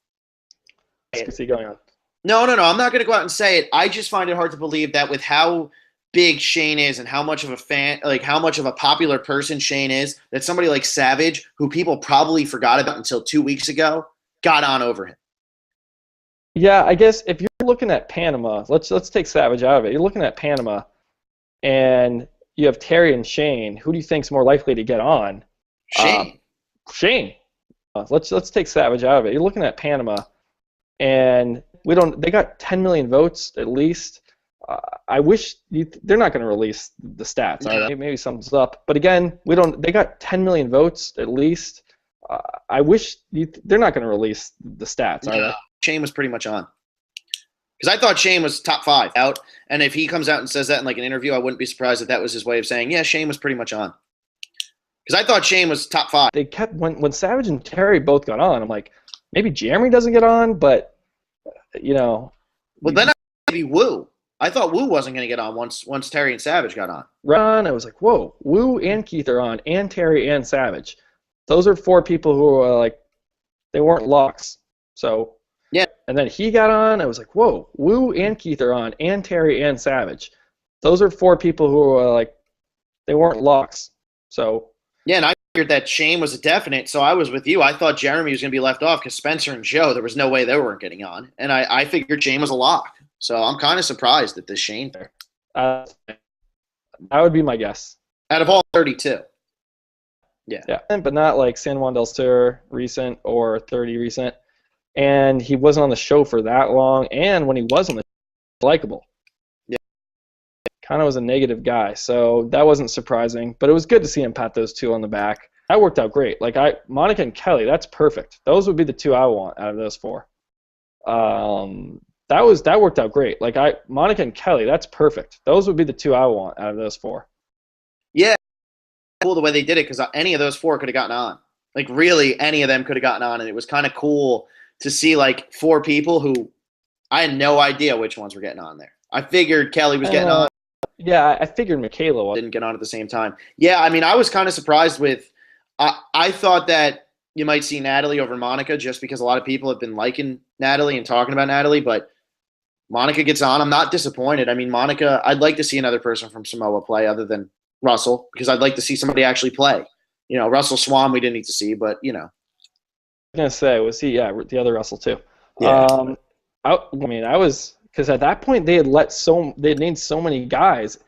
What's he going on? No. I'm not going to go out and say it. I just find it hard to believe that with how big Shane is and how much of a fan, like how much of a popular person Shane is, that somebody like Savage, who people probably forgot about until 2 weeks ago, got on over him. Yeah, I guess if you're looking at Panama, let's take Savage out of it. You're looking at Panama, and you have Terry and Shane. Who do you think's more likely to get on? Shane. Shane. Let's take Savage out of it. You're looking at Panama, and they got 10 million votes at least. I wish they're not going to release the stats. Yeah. Maybe something's up, but again, they got 10 million votes at least. I wish they're not going to release the stats. Are they? Shane was pretty much on. Because I thought Shane was top 5 out, and if he comes out and says that in like an interview, I wouldn't be surprised if that was his way of saying, yeah, Shane was pretty much on. Because I thought Shane was top 5. They kept when Savage and Terry both got on. I'm like, maybe Jeremy doesn't get on, but Well, then maybe Wu. I thought Wu wasn't going to get on once Terry and Savage got on. Ron, I was like, whoa, Wu and Keith are on, and Terry and Savage. Those are 4 people who are like, they weren't locks. So yeah. And then he got on. I was like, whoa, Wu and Keith are on, and Terry and Savage. Those are 4 people who are like, they weren't locks. So yeah, and I figured that Shane was a definite. So I was with you. I thought Jeremy was going to be left off because Spencer and Joe, there was no way they weren't getting on, and I figured Shane was a lock. So I'm kind of surprised at this Shane. That would be my guess. Out of all 32. Yeah. But not like San Juan del Sur recent or 30 recent. And he wasn't on the show for that long. And when he was on the show, likable. Yeah. Kind of was a negative guy. So that wasn't surprising. But it was good to see him pat those 2 on the back. That worked out great. Like Monica and Kelly, that's perfect. Those would be the 2 I want out of those 4. That worked out great. Like Monica and Kelly, that's perfect. Those would be the 2 I want out of those 4. Yeah, cool the way they did it because any of those 4 could have gotten on. Like really, any of them could have gotten on, and it was kind of cool to see like 4 people who I had no idea which ones were getting on there. I figured Kelly was getting on. Yeah, I figured Michaela didn't get on at the same time. Yeah, I mean, I was kind of surprised with. I thought that you might see Natalie over Monica just because a lot of people have been liking Natalie and talking about Natalie, but Monica gets on. I'm not disappointed. I mean, Monica, I'd like to see another person from Samoa play other than Russell because I'd like to see somebody actually play. Russell Swan we didn't need to see, but I was going to say, was he, the other Russell too. Yeah. I was, because at that point they had named so many guys,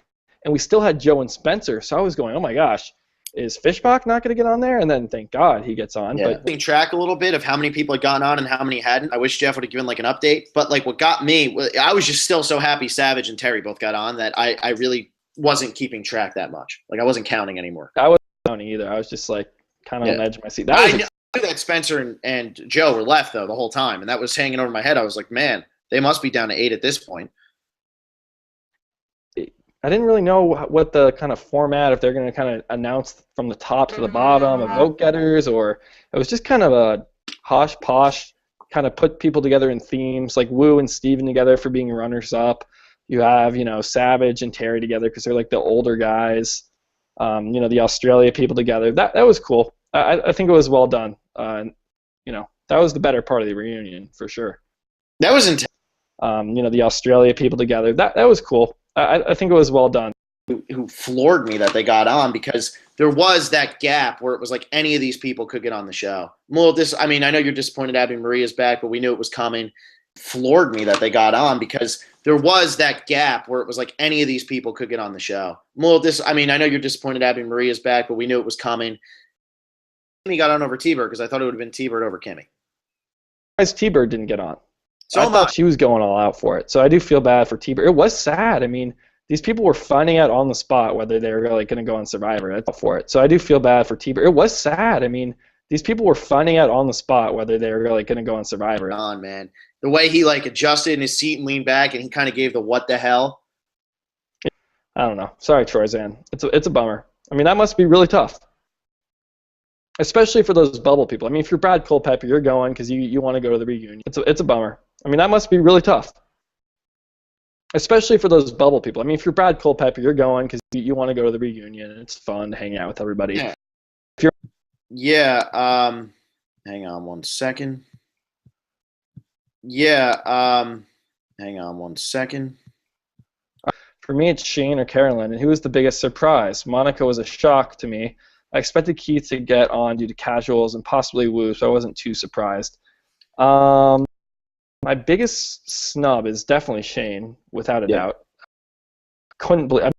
and we still had Joe and Spencer, so I was going, oh my gosh, is Fishbach not going to get on there? And then thank God he gets on. Yeah. But track a little bit of how many people had gotten on and how many hadn't. I wish Jeff would have given like an update. But like what got me, I was just still so happy Savage and Terry both got on that I really wasn't keeping track that much. Like I wasn't counting anymore. I wasn't counting either. I was just like kind of on the edge of my seat. I knew that Spencer and Joe were left though the whole time, and that was hanging over my head. I was like, man, they must be down to 8 at this point. I didn't really know what the kind of format, if they're going to kind of announce from the top to the bottom of vote getters, or it was just kind of a hosh-posh, kind of put people together in themes, like Wu and Steven together for being runners-up. You have, Savage and Terry together because they're like the older guys. The Australia people together. That was cool. I think it was well done. That was the better part of the reunion for sure. That was intense. The Australia people together. That was cool. I think it was well done. Who floored me that they got on because there was that gap where it was like any of these people could get on the show. Well, I know you're disappointed Abby Maria's back, but we knew it was coming. Floored me that they got on because there was that gap where it was like any of these people could get on the show. Well, I know you're disappointed Abby Maria's back, but we knew it was coming. Kimmy got on over T-Bird because I thought it would have been T-Bird over Kimmy. T-Bird didn't get on. So I thought she was going all out for it. So I do feel bad for T-Bird. It was sad. I mean, these people were finding out on the spot whether they were really going to go on Survivor for it. So I do feel bad for T-Bird. It was sad. I mean, these people were finding out on the spot whether they were really going to go on Survivor. On, man. The way he like adjusted in his seat and leaned back and he kind of gave the what the hell. I don't know. Sorry, Troyzan. It's a bummer. I mean, that must be really tough. Especially for those bubble people. I mean, if you're Brad Culpepper, you're going because you want to go to the reunion. It's a bummer. I mean, that must be really tough. Especially for those bubble people. I mean, if you're Brad Culpepper, you're going because you want to go to the reunion and it's fun to hang out with everybody. Yeah. Hang on one second. Hang on one second. For me, it's Shane or Carolyn. And who was the biggest surprise? Monica was a shock to me. I expected Keith to get on due to casuals and possibly Woo, so I wasn't too surprised. My biggest snub is definitely Shane, without a doubt. Couldn't believe.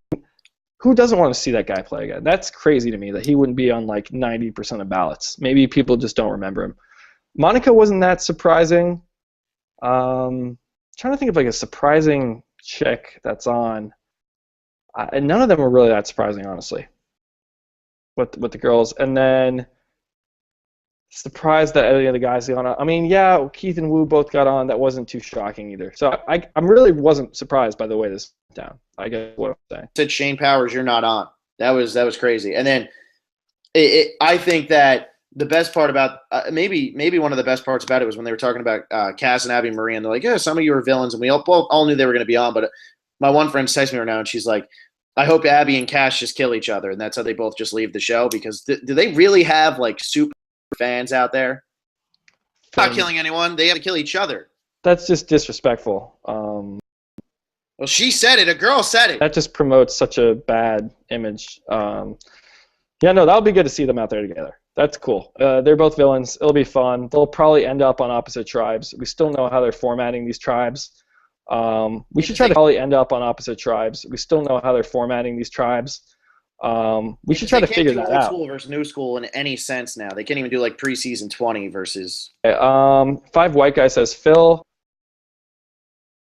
Who doesn't want to see that guy play again? That's crazy to me that he wouldn't be on like 90% of ballots. Maybe people just don't remember him. Monica wasn't that surprising. Trying to think of like a surprising chick that's on. And none of them were really that surprising, honestly. With the girls, and then surprised that any of the guys got on. I mean, yeah, Keith and Woo both got on. That wasn't too shocking either. So I really wasn't surprised by the way this went down. I guess what I'm saying. Said Shane Powers, you're not on. That was crazy. And then I think that the best part about maybe one of the best parts about it was when they were talking about Cass and Abby Marie, and they're like, yeah, some of you are villains, and we all knew they were going to be on. But my one friend texts me right now, and she's like, I hope Abby and Cash just kill each other, and that's how they both just leave the show. Because do they really have like super fans out there? Not killing anyone. They have to kill each other. That's just disrespectful. Well, she said it. A girl said it. That just promotes such a bad image. Yeah, no, that'll be good to see them out there together. That's cool. They're both villains. It'll be fun. They'll probably end up on opposite tribes. We still know how they're formatting these tribes. We should try to probably end up on opposite tribes. We still know how they're formatting these tribes. We should try to figure that out. Old school versus new school in any sense now. They can't even do like preseason 20 versus. Five White Guy says Phil.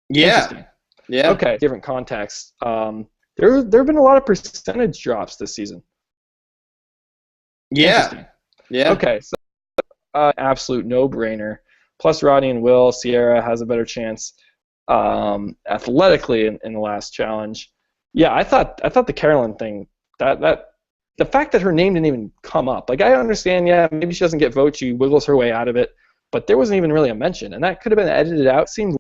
Yeah. Yeah. Okay. Different context. There have been a lot of percentage drops this season. Yeah. Yeah. Okay. So, absolute no-brainer. Plus, Rodney and Will, Sierra has a better chance athletically in the last challenge. Yeah, I thought the Carolyn thing, that the fact that her name didn't even come up. Like, I understand, yeah, maybe she doesn't get votes, she wiggles her way out of it, but there wasn't even really a mention, and that could have been edited out. Seemed.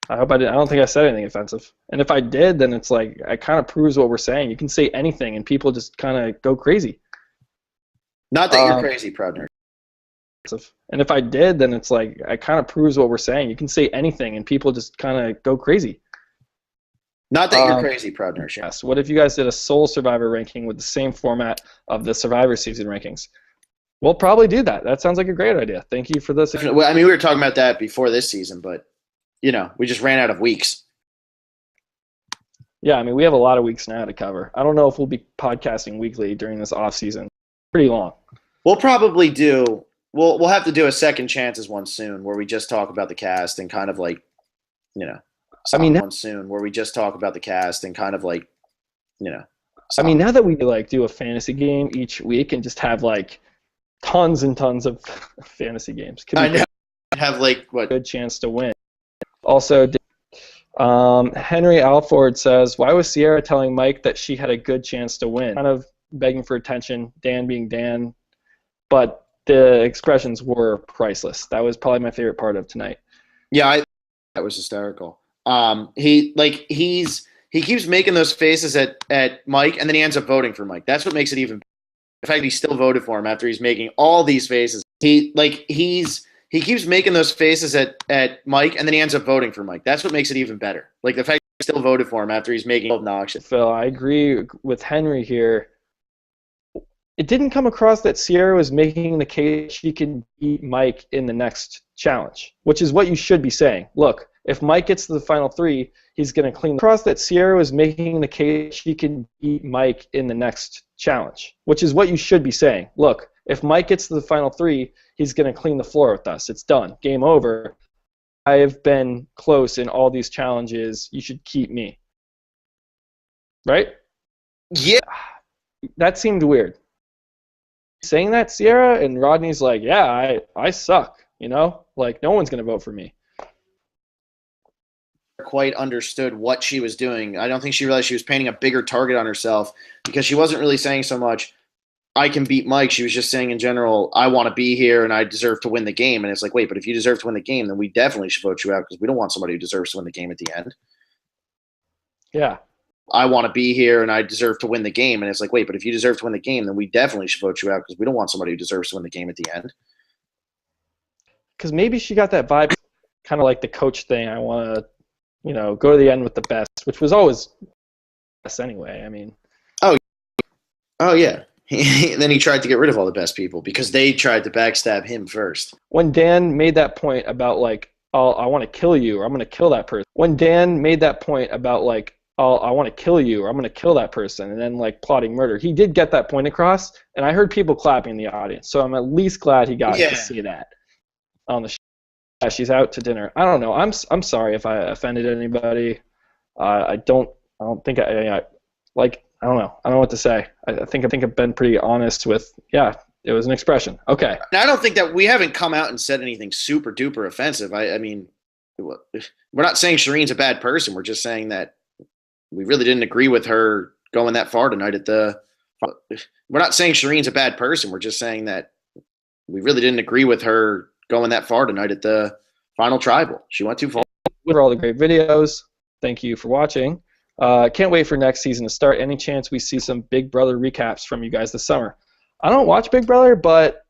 I hope I didn't. I don't think I said anything offensive. And if I did, then it's like it kind of proves what we're saying. You can say anything, and people just kind of go crazy. Not that you're crazy, Proud Nerd. And if I did, then it's like it kind of proves what we're saying. You can say anything, and people just kind of go crazy. Not that you're crazy, Proud Nerd. Yes. What if you guys did a sole Survivor ranking with the same format of the Survivor season rankings? We'll probably do that. That sounds like a great idea. Thank you for this. Well, I mean, we were talking about that before this season, but we just ran out of weeks. Yeah, I mean, we have a lot of weeks now to cover. I don't know if we'll be podcasting weekly during this off season. Pretty long. We'll probably do. We'll have to do a second chances one soon, where we just talk about the cast and kind of like, one soon where we just talk about the cast and kind of like, I mean, now that we do a fantasy game each week and just have like tons and tons of fantasy games, I know. Have like what? Good chance to win. Also, Henry Alford says, why was Sierra telling Mike that she had a good chance to win? Kind of begging for attention, Dan being Dan, but the expressions were priceless. That was probably my favorite part of tonight. Yeah, that was hysterical. He keeps making those faces at Mike, and then he ends up voting for Mike. That's what makes it even better. The fact he still voted for him after he's making all these faces. He keeps making those faces at Mike, and then he ends up voting for Mike. That's what makes it even better. Like the fact he still voted for him after he's making obnoxious. Phil, I agree with Henry here. It didn't come across that Sierra was making the case she can beat Mike in the next challenge, which is what you should be saying. Look, If Mike gets to the final 3, he's going to clean the cross that Sierra was making the case she can beat Mike in the next challenge, which is what you should be saying. Look, if Mike gets to the final 3, he's going to clean the floor with us. It's done. Game over. I have been close in all these challenges. You should keep me. Right? Yeah. That seemed weird. Saying that, Sierra, and Rodney's like, yeah, I suck, you know? Like, no one's going to vote for me. Quite understood what she was doing. I don't think she realized she was painting a bigger target on herself, because she wasn't really saying so much, I can beat Mike. She was just saying in general, I want to be here and I deserve to win the game. And it's like, wait, but if you deserve to win the game, then we definitely should vote you out, because we don't want somebody who deserves to win the game at the end. Yeah. I want to be here and I deserve to win the game. And it's like, wait, but if you deserve to win the game, then we definitely should vote you out, because we don't want somebody who deserves to win the game at the end. Because maybe she got that vibe, kind of like the coach thing. I want to, go to the end with the best, which was always best anyway. I mean. Oh yeah. Then he tried to get rid of all the best people because they tried to backstab him first. When Dan made that point about like, oh, I want to kill you, or I'm going to kill that person. When Dan made that point about like, oh, I want to kill you, or I'm going to kill that person, and then like plotting murder, he did get that point across, and I heard people clapping in the audience. So I'm at least glad he got to see that on the show. Yeah, she's out to dinner. I don't know. I'm sorry if I offended anybody. I don't think I don't know. I don't know what to say. I think I've been pretty honest with, it was an expression. Okay. And I don't think that we haven't come out and said anything super duper offensive. I mean, we're not saying Shireen's a bad person. We're just saying that we really didn't agree with her going that far tonight we're not saying Shireen's a bad person. We're just saying that we really didn't agree with her going that far tonight at the final tribal. She went too far. For all the great videos. Thank you for watching. Can't wait for next season to start. Any chance we see some Big Brother recaps from you guys this summer? I don't watch Big Brother, but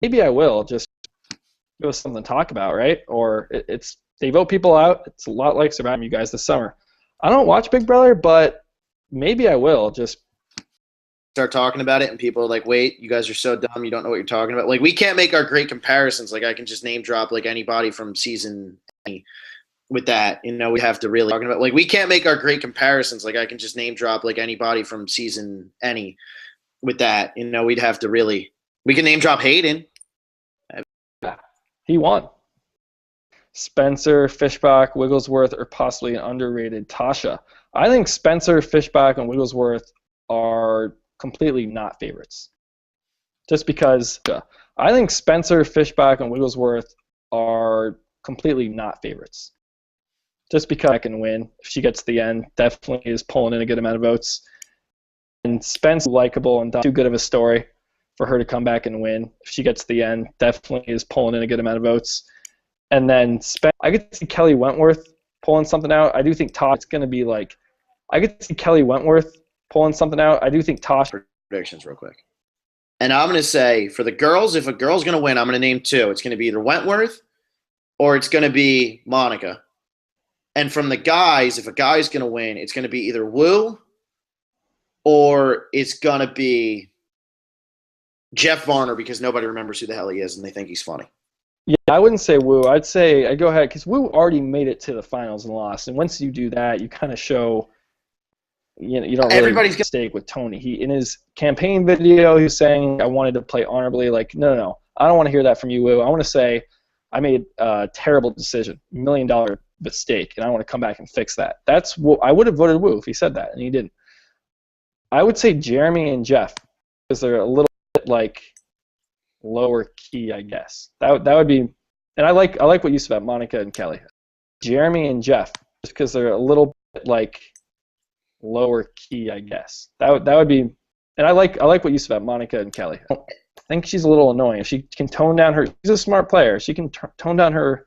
maybe I will. Just give us something to talk about, right? Or they vote people out. It's a lot like Survivor you guys this summer. I don't watch Big Brother, but maybe I will. Just start talking about it, and people are like, wait, you guys are so dumb, you don't know what you're talking about. Like, we can't make our great comparisons. Like, I can just name drop like anybody from season with that, we have to really talking about, like, we can't make our great comparisons. Like, I can just name drop like anybody from season any with that, we'd have to really, we can name drop Hayden. He won. Spencer, Fishbach, Wigglesworth, or possibly an underrated Tasha. I think Spencer, Fishbach, and Wigglesworth are completely not favorites. Just because I think Spencer, Fishbach, and Wigglesworth are completely not favorites. Just because I can win. If she gets to the end, definitely is pulling in a good amount of votes. And Spencer, likable and too good of a story for her to come back and win. If she gets to the end, definitely is pulling in a good amount of votes. And then I could see Kelly Wentworth pulling something out. I do think Tosh going to be like, I could see Kelly Wentworth pulling something out. I do think Tosh. Predictions real quick. And I'm going to say, for the girls, if a girl's going to win, I'm going to name two. It's going to be either Wentworth or it's going to be Monica. And from the guys, if a guy's going to win, it's going to be either Wu or it's going to be Jeff Varner, because nobody remembers who the hell he is and they think he's funny. Yeah, I wouldn't say Wu. I'd go ahead, because Wu already made it to the finals and lost. And once you do that, you kind of show, you don't really make a mistake with Tony. He, in his campaign video, he was saying, I wanted to play honorably. Like, no. I don't want to hear that from you, Wu. I want to say, I made a terrible decision, $1 million mistake, and I want to come back and fix that. I would have voted Wu if he said that, and he didn't. I would say Jeremy and Jeff, because they're a little bit like lower key, I guess. That would be, and I like what you said about Monica and Kelly. Jeremy and Jeff, just because they're a little bit like lower key, I guess. That would be, and I like what you said about Monica and Kelly. I think she's a little annoying. If she can tone down her, she's a smart player. She can tone down her,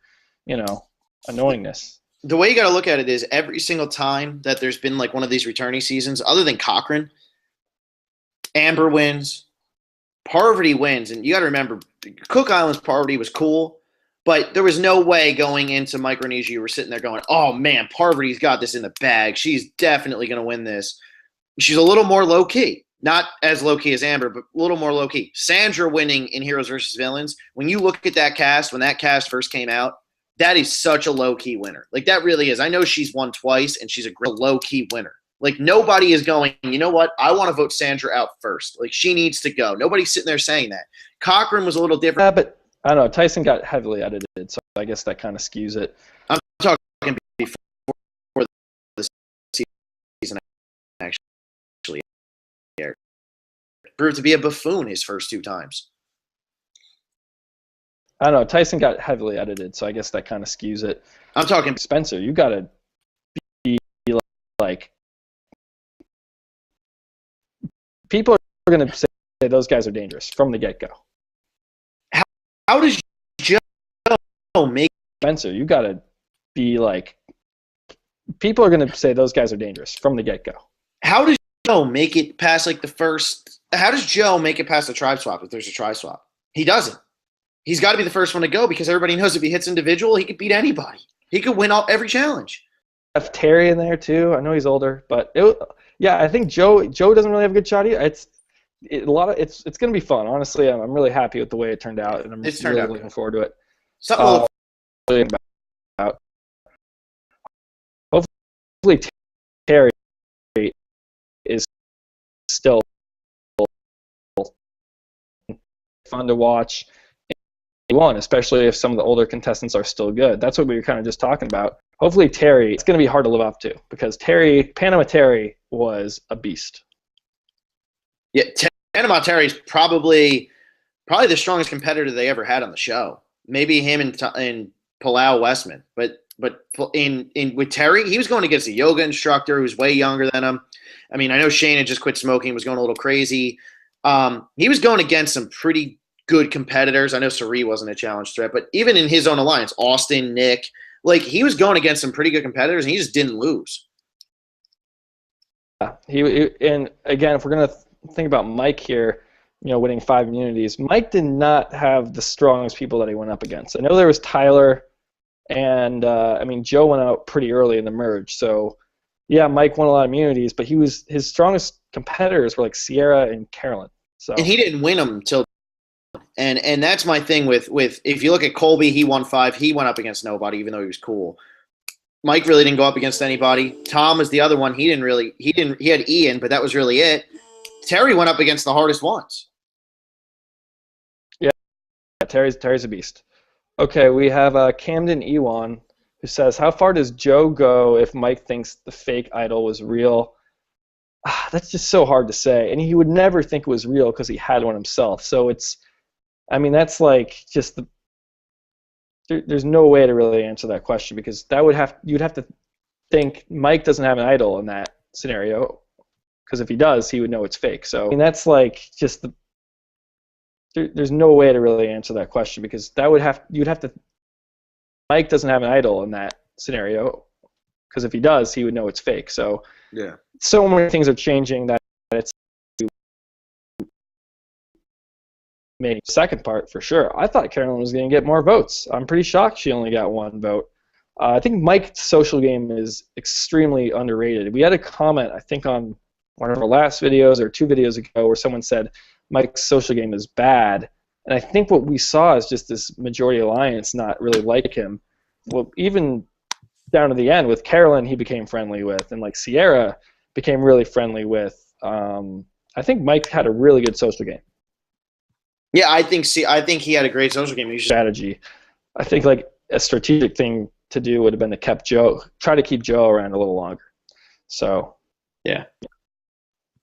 annoyingness. The way you got to look at it is every single time that there's been like one of these returning seasons, other than Cochran, Amber wins, Parvati wins, and you got to remember, Cook Island's Parvati was cool, but there was no way going into Micronesia you were sitting there going, oh man, Parvati's got this in the bag. She's definitely going to win this. She's a little more low-key. Not as low-key as Amber, but a little more low-key. Sandra winning in Heroes vs. Villains, when you look at that cast, when that cast first came out, that is such a low-key winner. Like, that really is. I know she's won twice, and she's a great low-key winner. Like, nobody is going, you know what? I want to vote Sandra out first. Like, she needs to go. Nobody's sitting there saying that. Cochran was a little different. Yeah, but I don't know. Tyson got heavily edited, so I guess that kind of skews it. I'm talking before the season actually aired. Proved to be a buffoon his first 2 times. I don't know. Tyson got heavily edited, so I guess that kind of skews it. I'm talking Spencer. You got to be like, people are going to say those guys are dangerous from the get-go. How does Joe make Spencer? You got to be like, people are going to say those guys are dangerous from the get-go. How does Joe make it past like the first? How does Joe make it past the tribe swap if there's a tribe swap? He doesn't. He's got to be the first one to go because everybody knows if he hits individual, he could beat anybody. He could win every challenge. Have Terry in there too. I know he's older, but I think Joe doesn't really have a good shot either. It's going to be fun. Honestly, I'm really happy with the way it turned out, and I'm really looking forward to it. Something about. Hopefully, Terry is still fun to watch. One, especially if some of the older contestants are still good. That's what we were kind of just talking about. Hopefully Terry, it's going to be hard to live up to because Panama Terry was a beast. Yeah, Panama Terry's probably the strongest competitor they ever had on the show. Maybe him and Palau Westman, but with Terry, he was going against a yoga instructor who's way younger than him. I mean, I know Shane had just quit smoking, was going a little crazy. He was going against some pretty good competitors. I know Shireen wasn't a challenge threat, but even in his own alliance, Austin, Nick, like he was going against some pretty good competitors, and he just didn't lose. Yeah, and again, if we're gonna think about Mike here, winning 5 immunities, Mike did not have the strongest people that he went up against. I know there was Tyler, and Joe went out pretty early in the merge, so yeah, Mike won a lot of immunities, but his strongest competitors were like Sierra and Carolyn. So and he didn't win them till. And that's my thing with if you look at Colby, he won 5. He went up against nobody, even though he was cool. Mike really didn't go up against anybody. Tom was the other one. He had Ian, but that was really it. Terry went up against the hardest ones. Yeah, Terry's a beast. Okay, we have Camden Ewan who says, how far does Joe go if Mike thinks the fake idol was real? That's just so hard to say. And he would never think it was real because he had one himself. So that's like just there's no way to really answer that question because you'd have to think Mike doesn't have an idol in that scenario because if he does, he would know it's fake. So that's like just there's no way to really answer that question because you'd have to Mike doesn't have an idol in that scenario because if he does, he would know it's fake. So yeah, so many things are changing that it's maybe second part for sure. I thought Carolyn was going to get more votes. I'm pretty shocked she only got 1 vote. I think Mike's social game is extremely underrated. We had a comment, I think, on one of our last videos or 2 videos ago where someone said Mike's social game is bad. And I think what we saw is just this majority alliance not really like him. Well, even down to the end with Carolyn, he became friendly with, and like Sierra became really friendly with. I think Mike had a really good social game. Yeah, I think he had a great social game. Strategy. I think like a strategic thing to do would have been to try to keep Joe around a little longer. So yeah.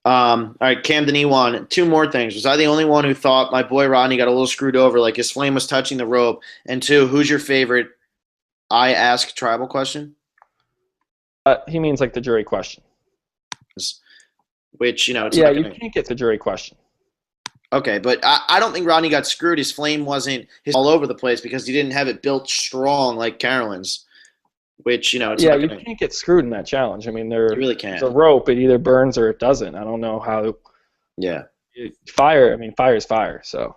All right, Camden Ewan. 2 more things. Was I the only one who thought my boy Rodney got a little screwed over, like his flame was touching the rope? And 2, who's your favorite I ask tribal question? He means like the jury question. Which, it's yeah, you can't get the jury question. Okay, but I don't think Rodney got screwed. His flame wasn't all over the place because he didn't have it built strong like Carolyn's, which, you can't get screwed in that challenge. I mean, you really can't. It's a rope. It either burns or it doesn't. I don't know how. Yeah. Fire is fire, so.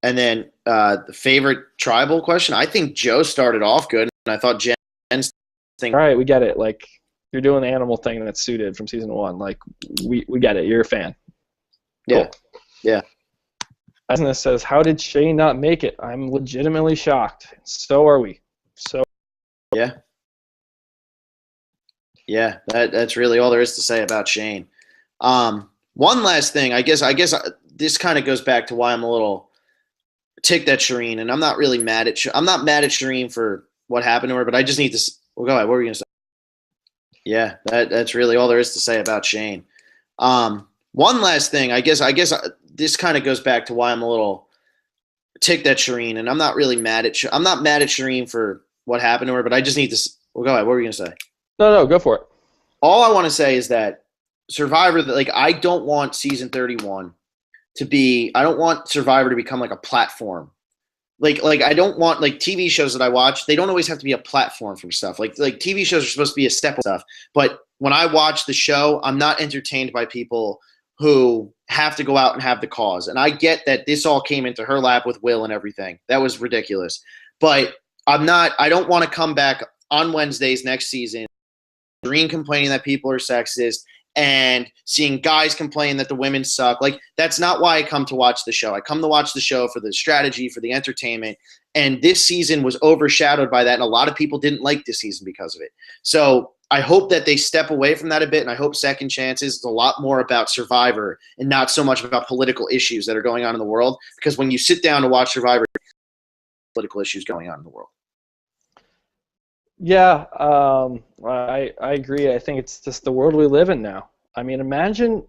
And then the favorite tribal question, I think Joe started off good, and I thought Jen's thing. All right, we get it. Like, you're doing the animal thing that's suited from season 1. Like, we get it. You're a fan. Yeah. Cool. Yeah. Business says, how did Shane not make it? I'm legitimately shocked. So are we. Yeah, yeah. That's really all there is to say about Shane. One last thing, I guess this kind of goes back to why I'm a little ticked at Shireen, and I'm not really mad at I'm not mad at Shireen for what happened to her, but I just need to. Well, go ahead. What were you gonna say? Yeah, that's really all there is to say about Shane. One last thing, I guess this kind of goes back to why I'm a little ticked at Shireen, and I'm not really mad at I'm not mad at Shireen for what happened to her, but I just need to. Well, go ahead. What were you gonna say? No, go for it. All I want to say is that Survivor, like, I don't want season 31 to be. I don't want Survivor to become like a platform. Like I don't want, like, TV shows that I watch. They don't always have to be a platform for stuff. Like TV shows are supposed to be a step of stuff. But when I watch the show, I'm not entertained by people who have to go out and have the cause. And I get that this all came into her lap with Will and everything. That was ridiculous. But I'm not. I don't want to come back on Wednesdays next season, Green complaining that people are sexist, and seeing guys complain that the women suck. Like, that's not why I come to watch the show. I come to watch the show for the strategy, for the entertainment. And this season was overshadowed by that, and a lot of people didn't like this season because of it. So I hope that they step away from that a bit, and I hope Second Chances is a lot more about Survivor and not so much about political issues that are going on in the world. Because when you sit down to watch Survivor, political issues going on in the world. Yeah, I agree. I think it's just the world we live in now. I mean, imagine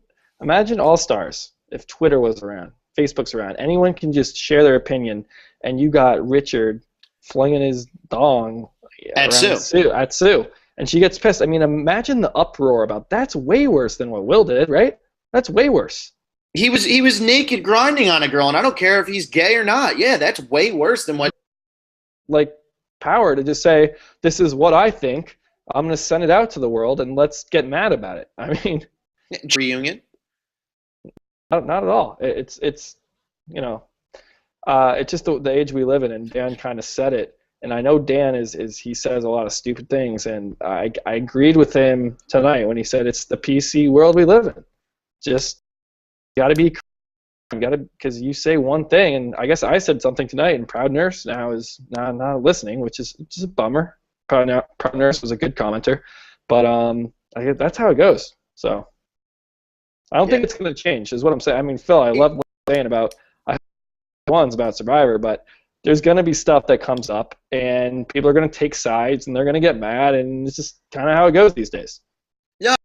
All Stars if Twitter was around, Facebook's around. Anyone can just share their opinion, and you got Richard flinging his dong At around Sue. At Sue, and she gets pissed. I mean, imagine the uproar about that's way worse than what Will did, right? That's way worse. He was naked grinding on a girl, and I don't care if he's gay or not. Yeah, that's way worse than what. Like, power to just say this is what I think. I'm going to send it out to the world and let's get mad about it. I mean, Reunion. not at all. It's you know, it's just the age we live in, and Dan kind of said it. And I know Dan is he says a lot of stupid things, and I agreed with him tonight when he said it's the PC world we live in. Just got to be, because you say one thing, and I guess I said something tonight, and Proud Nurse now is not listening, which is just a bummer. Proud Nurse was a good commenter, but that's how it goes. So I don't think it's going to change, is what I'm saying. I mean, Phil, I love what you're saying about ones about Survivor, but there's going to be stuff that comes up, and people are going to take sides, and they're going to get mad, and it's just kind of how it goes these days. Yeah,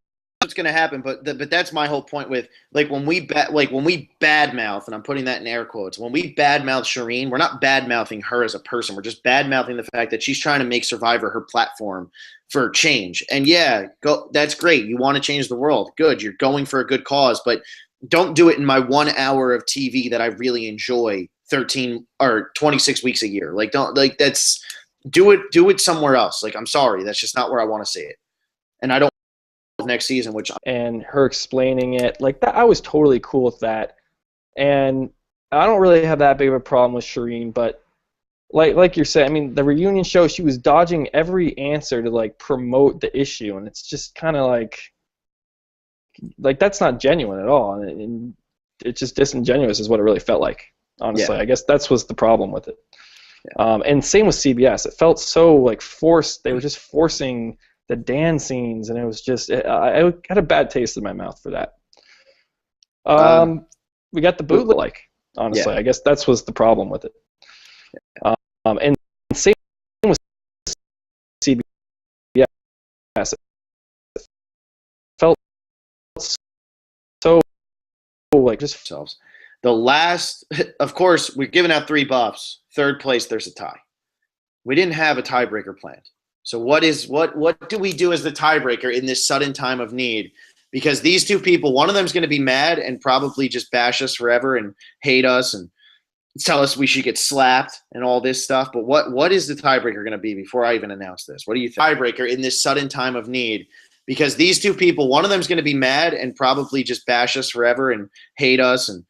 it's going to happen, but that's my whole point with, like, when we badmouth, and I'm putting that in air quotes, when we badmouth Shireen, we're not badmouthing her as a person. We're just badmouthing the fact that she's trying to make Survivor her platform for change. And yeah, that's great. You want to change the world. Good. You're going for a good cause, but don't do it in my 1 hour of TV that I really enjoy 13 or 26 weeks a year. Like, don't, like, that's, do it somewhere else. Like, I'm sorry. That's just not where I want to see it. And I don't next season, which, and her explaining it like that, I was totally cool with that. And I don't really have that big of a problem with Shireen, but like you're saying, I mean, the reunion show, she was dodging every answer to like promote the issue, and it's just kind of like that's not genuine at all, and it's just disingenuous is what it really felt like, honestly. I guess that's was the problem with it. And same with CBS. It felt so like forced. They were just forcing the Dan scenes, and it was just I had a bad taste in my mouth for that. We got the bootleg, like, honestly. I guess that's was the problem with it. And same with CBS. It felt so like just themselves. The last, of course, we're giving out 3 buffs. Third place, there's a tie. We didn't have a tiebreaker planned. So what do we do as the tiebreaker in this sudden time of need? Because these two people, one of them is going to be mad and probably just bash us forever and hate us and tell us we should get slapped and all this stuff. But what is the tiebreaker going to be before I even announce this? What do you think? Tiebreaker in this sudden time of need? Because these two people, one of them is going to be mad and probably just bash us forever and hate us and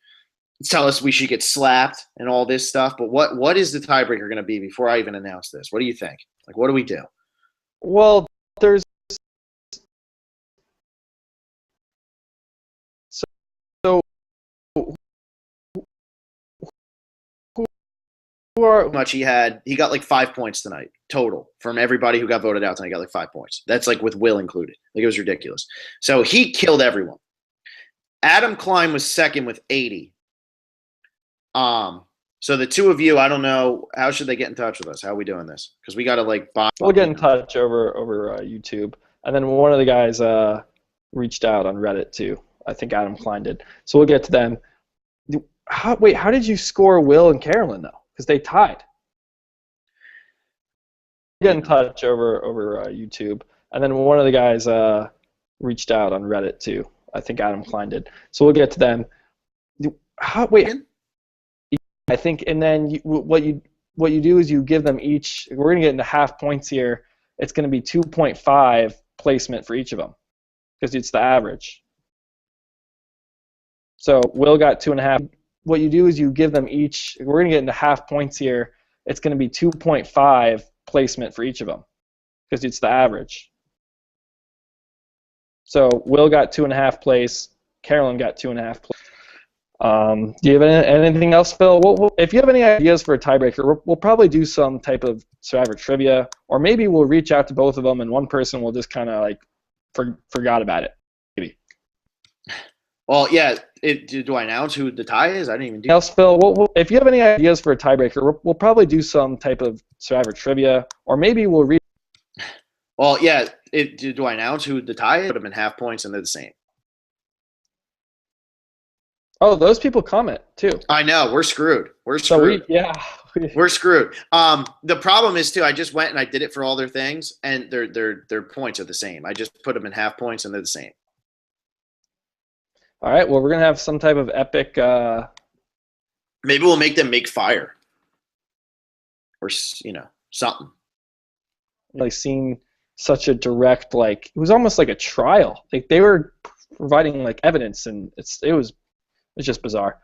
tell us we should get slapped and all this stuff. But what is the tiebreaker going to be before I even announce this? What do you think? Like, what do we do? Well, there's so much he got like 5 points tonight total from everybody who got voted out tonight. Got like 5 points. That's like with Will included. Like it was ridiculous. So he killed everyone. Adam Klein was second with 80. So the two of you, I don't know, how should they get in touch with us? How are we doing this? Because we got to like buy. We'll get in touch over YouTube, and then one of the guys reached out on Reddit too. I think Adam Klein did. So we'll get to them. How did you score Will and Carolyn though? Because they tied. Get in touch over YouTube, and then one of the guys reached out on Reddit too. I think Adam Klein did. So we'll get to them. I think, and then what you do is you give them each. We're gonna get into half points here. It's gonna be 2.5 placement for each of them because it's the average. So Will got 2.5. What you do is you give them each. We're gonna get into half points here. It's gonna be 2.5 placement for each of them because it's the average. So Will got 2.5 place. Carolyn got 2.5 place. Do you have anything else, Phil? If you have any ideas for a tiebreaker, we'll probably do some type of Survivor trivia, or maybe we'll reach out to both of them, and one person will just kind of like forgot about it. Maybe. Well, yeah. Do I announce who the tie is? I didn't even do. Else, Phil? If you have any ideas for a tiebreaker, we'll probably do some type of Survivor trivia, or maybe we'll reach. Well, yeah. Do I announce who the tie is? Put them in half points, and they're the same. Oh, those people comment too. I know. We're screwed. We're screwed. We're screwed. The problem is too. I just went and I did it for all their things, and their points are the same. I just put them in half points, and they're the same. All right. Well, we're gonna have some type of epic. Maybe we'll make them make fire, or something. Like seeing such a direct, like it was almost like a trial. Like they were providing like evidence, and it was just bizarre.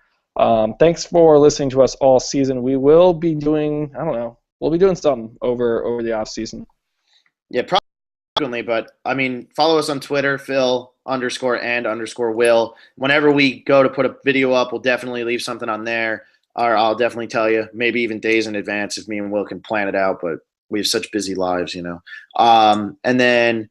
Thanks for listening to us all season. We will be doing, I don't know, we'll be doing something over the off season. Yeah, probably, but I mean, follow us on Twitter, Phil_and_Will. Whenever we go to put a video up, we'll definitely leave something on there, or I'll definitely tell you, maybe even days in advance if me and Will can plan it out, but we have such busy lives, And then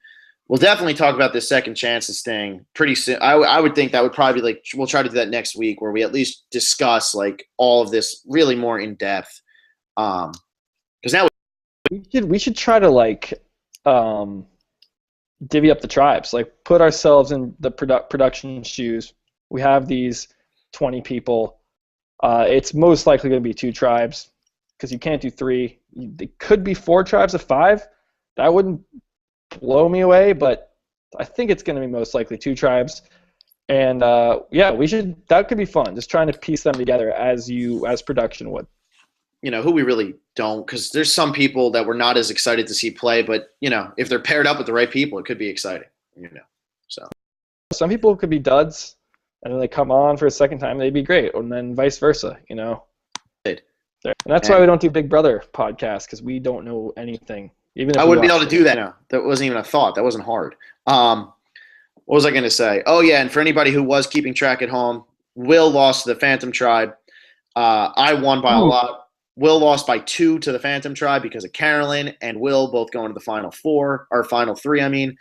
we'll definitely talk about this second chances thing pretty soon. I would think that would probably be like, we'll try to do that next week where we at least discuss like all of this really more in depth. Because now we should try to like divvy up the tribes, like put ourselves in the production shoes. We have these 20 people. It's most likely going to be 2 tribes because you can't do 3. It could be 4 tribes of 5. That wouldn't blow me away, but I think it's going to be most likely 2 tribes. And that could be fun, just trying to piece them together as production would. Who we really don't, because there's some people that we're not as excited to see play, but if they're paired up with the right people, it could be exciting. So some people could be duds, and then they come on for a second time, they'd be great, and then vice versa. And that's why we don't do Big Brother podcasts, because we don't know anything. Even if I wouldn't be able to do that. No, that wasn't even a thought. That wasn't hard. What was I going to say? Oh, yeah, and for anybody who was keeping track at home, Will lost to the Phantom Tribe. I won by a lot. Will lost by 2 to the Phantom Tribe because of Carolyn and Will both going to the final 4, or final 3, I mean.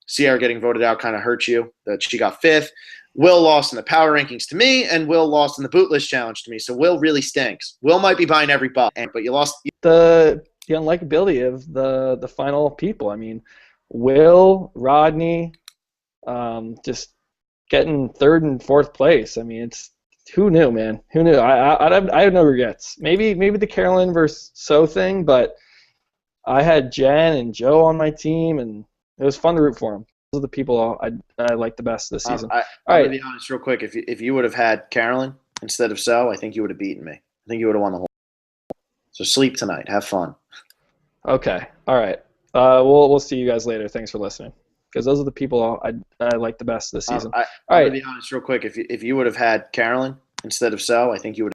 Sierra getting voted out kind of hurt you, that she got 5th. Will lost in the power rankings to me, and Will lost in the bootless challenge to me. So Will really stinks. Will might be buying every buck, but you lost. The unlikability of the final people. I mean, Will, Rodney, just getting 3rd and 4th place. I mean, who knew, man? Who knew? I have no regrets. Maybe the Carolyn versus So thing, but I had Jen and Joe on my team, and it was fun to root for them. Those are the people I like the best this season. I'm going to be honest real quick. If you would have had Carolyn instead of So, I think you would have beaten me. I think you would have won the whole. So sleep tonight. Have fun. Okay. All right. We'll see you guys later. Thanks for listening. Because those are the people I like the best this season. I'm going to be honest real quick. If you would have had Carolyn instead of So, I think you would.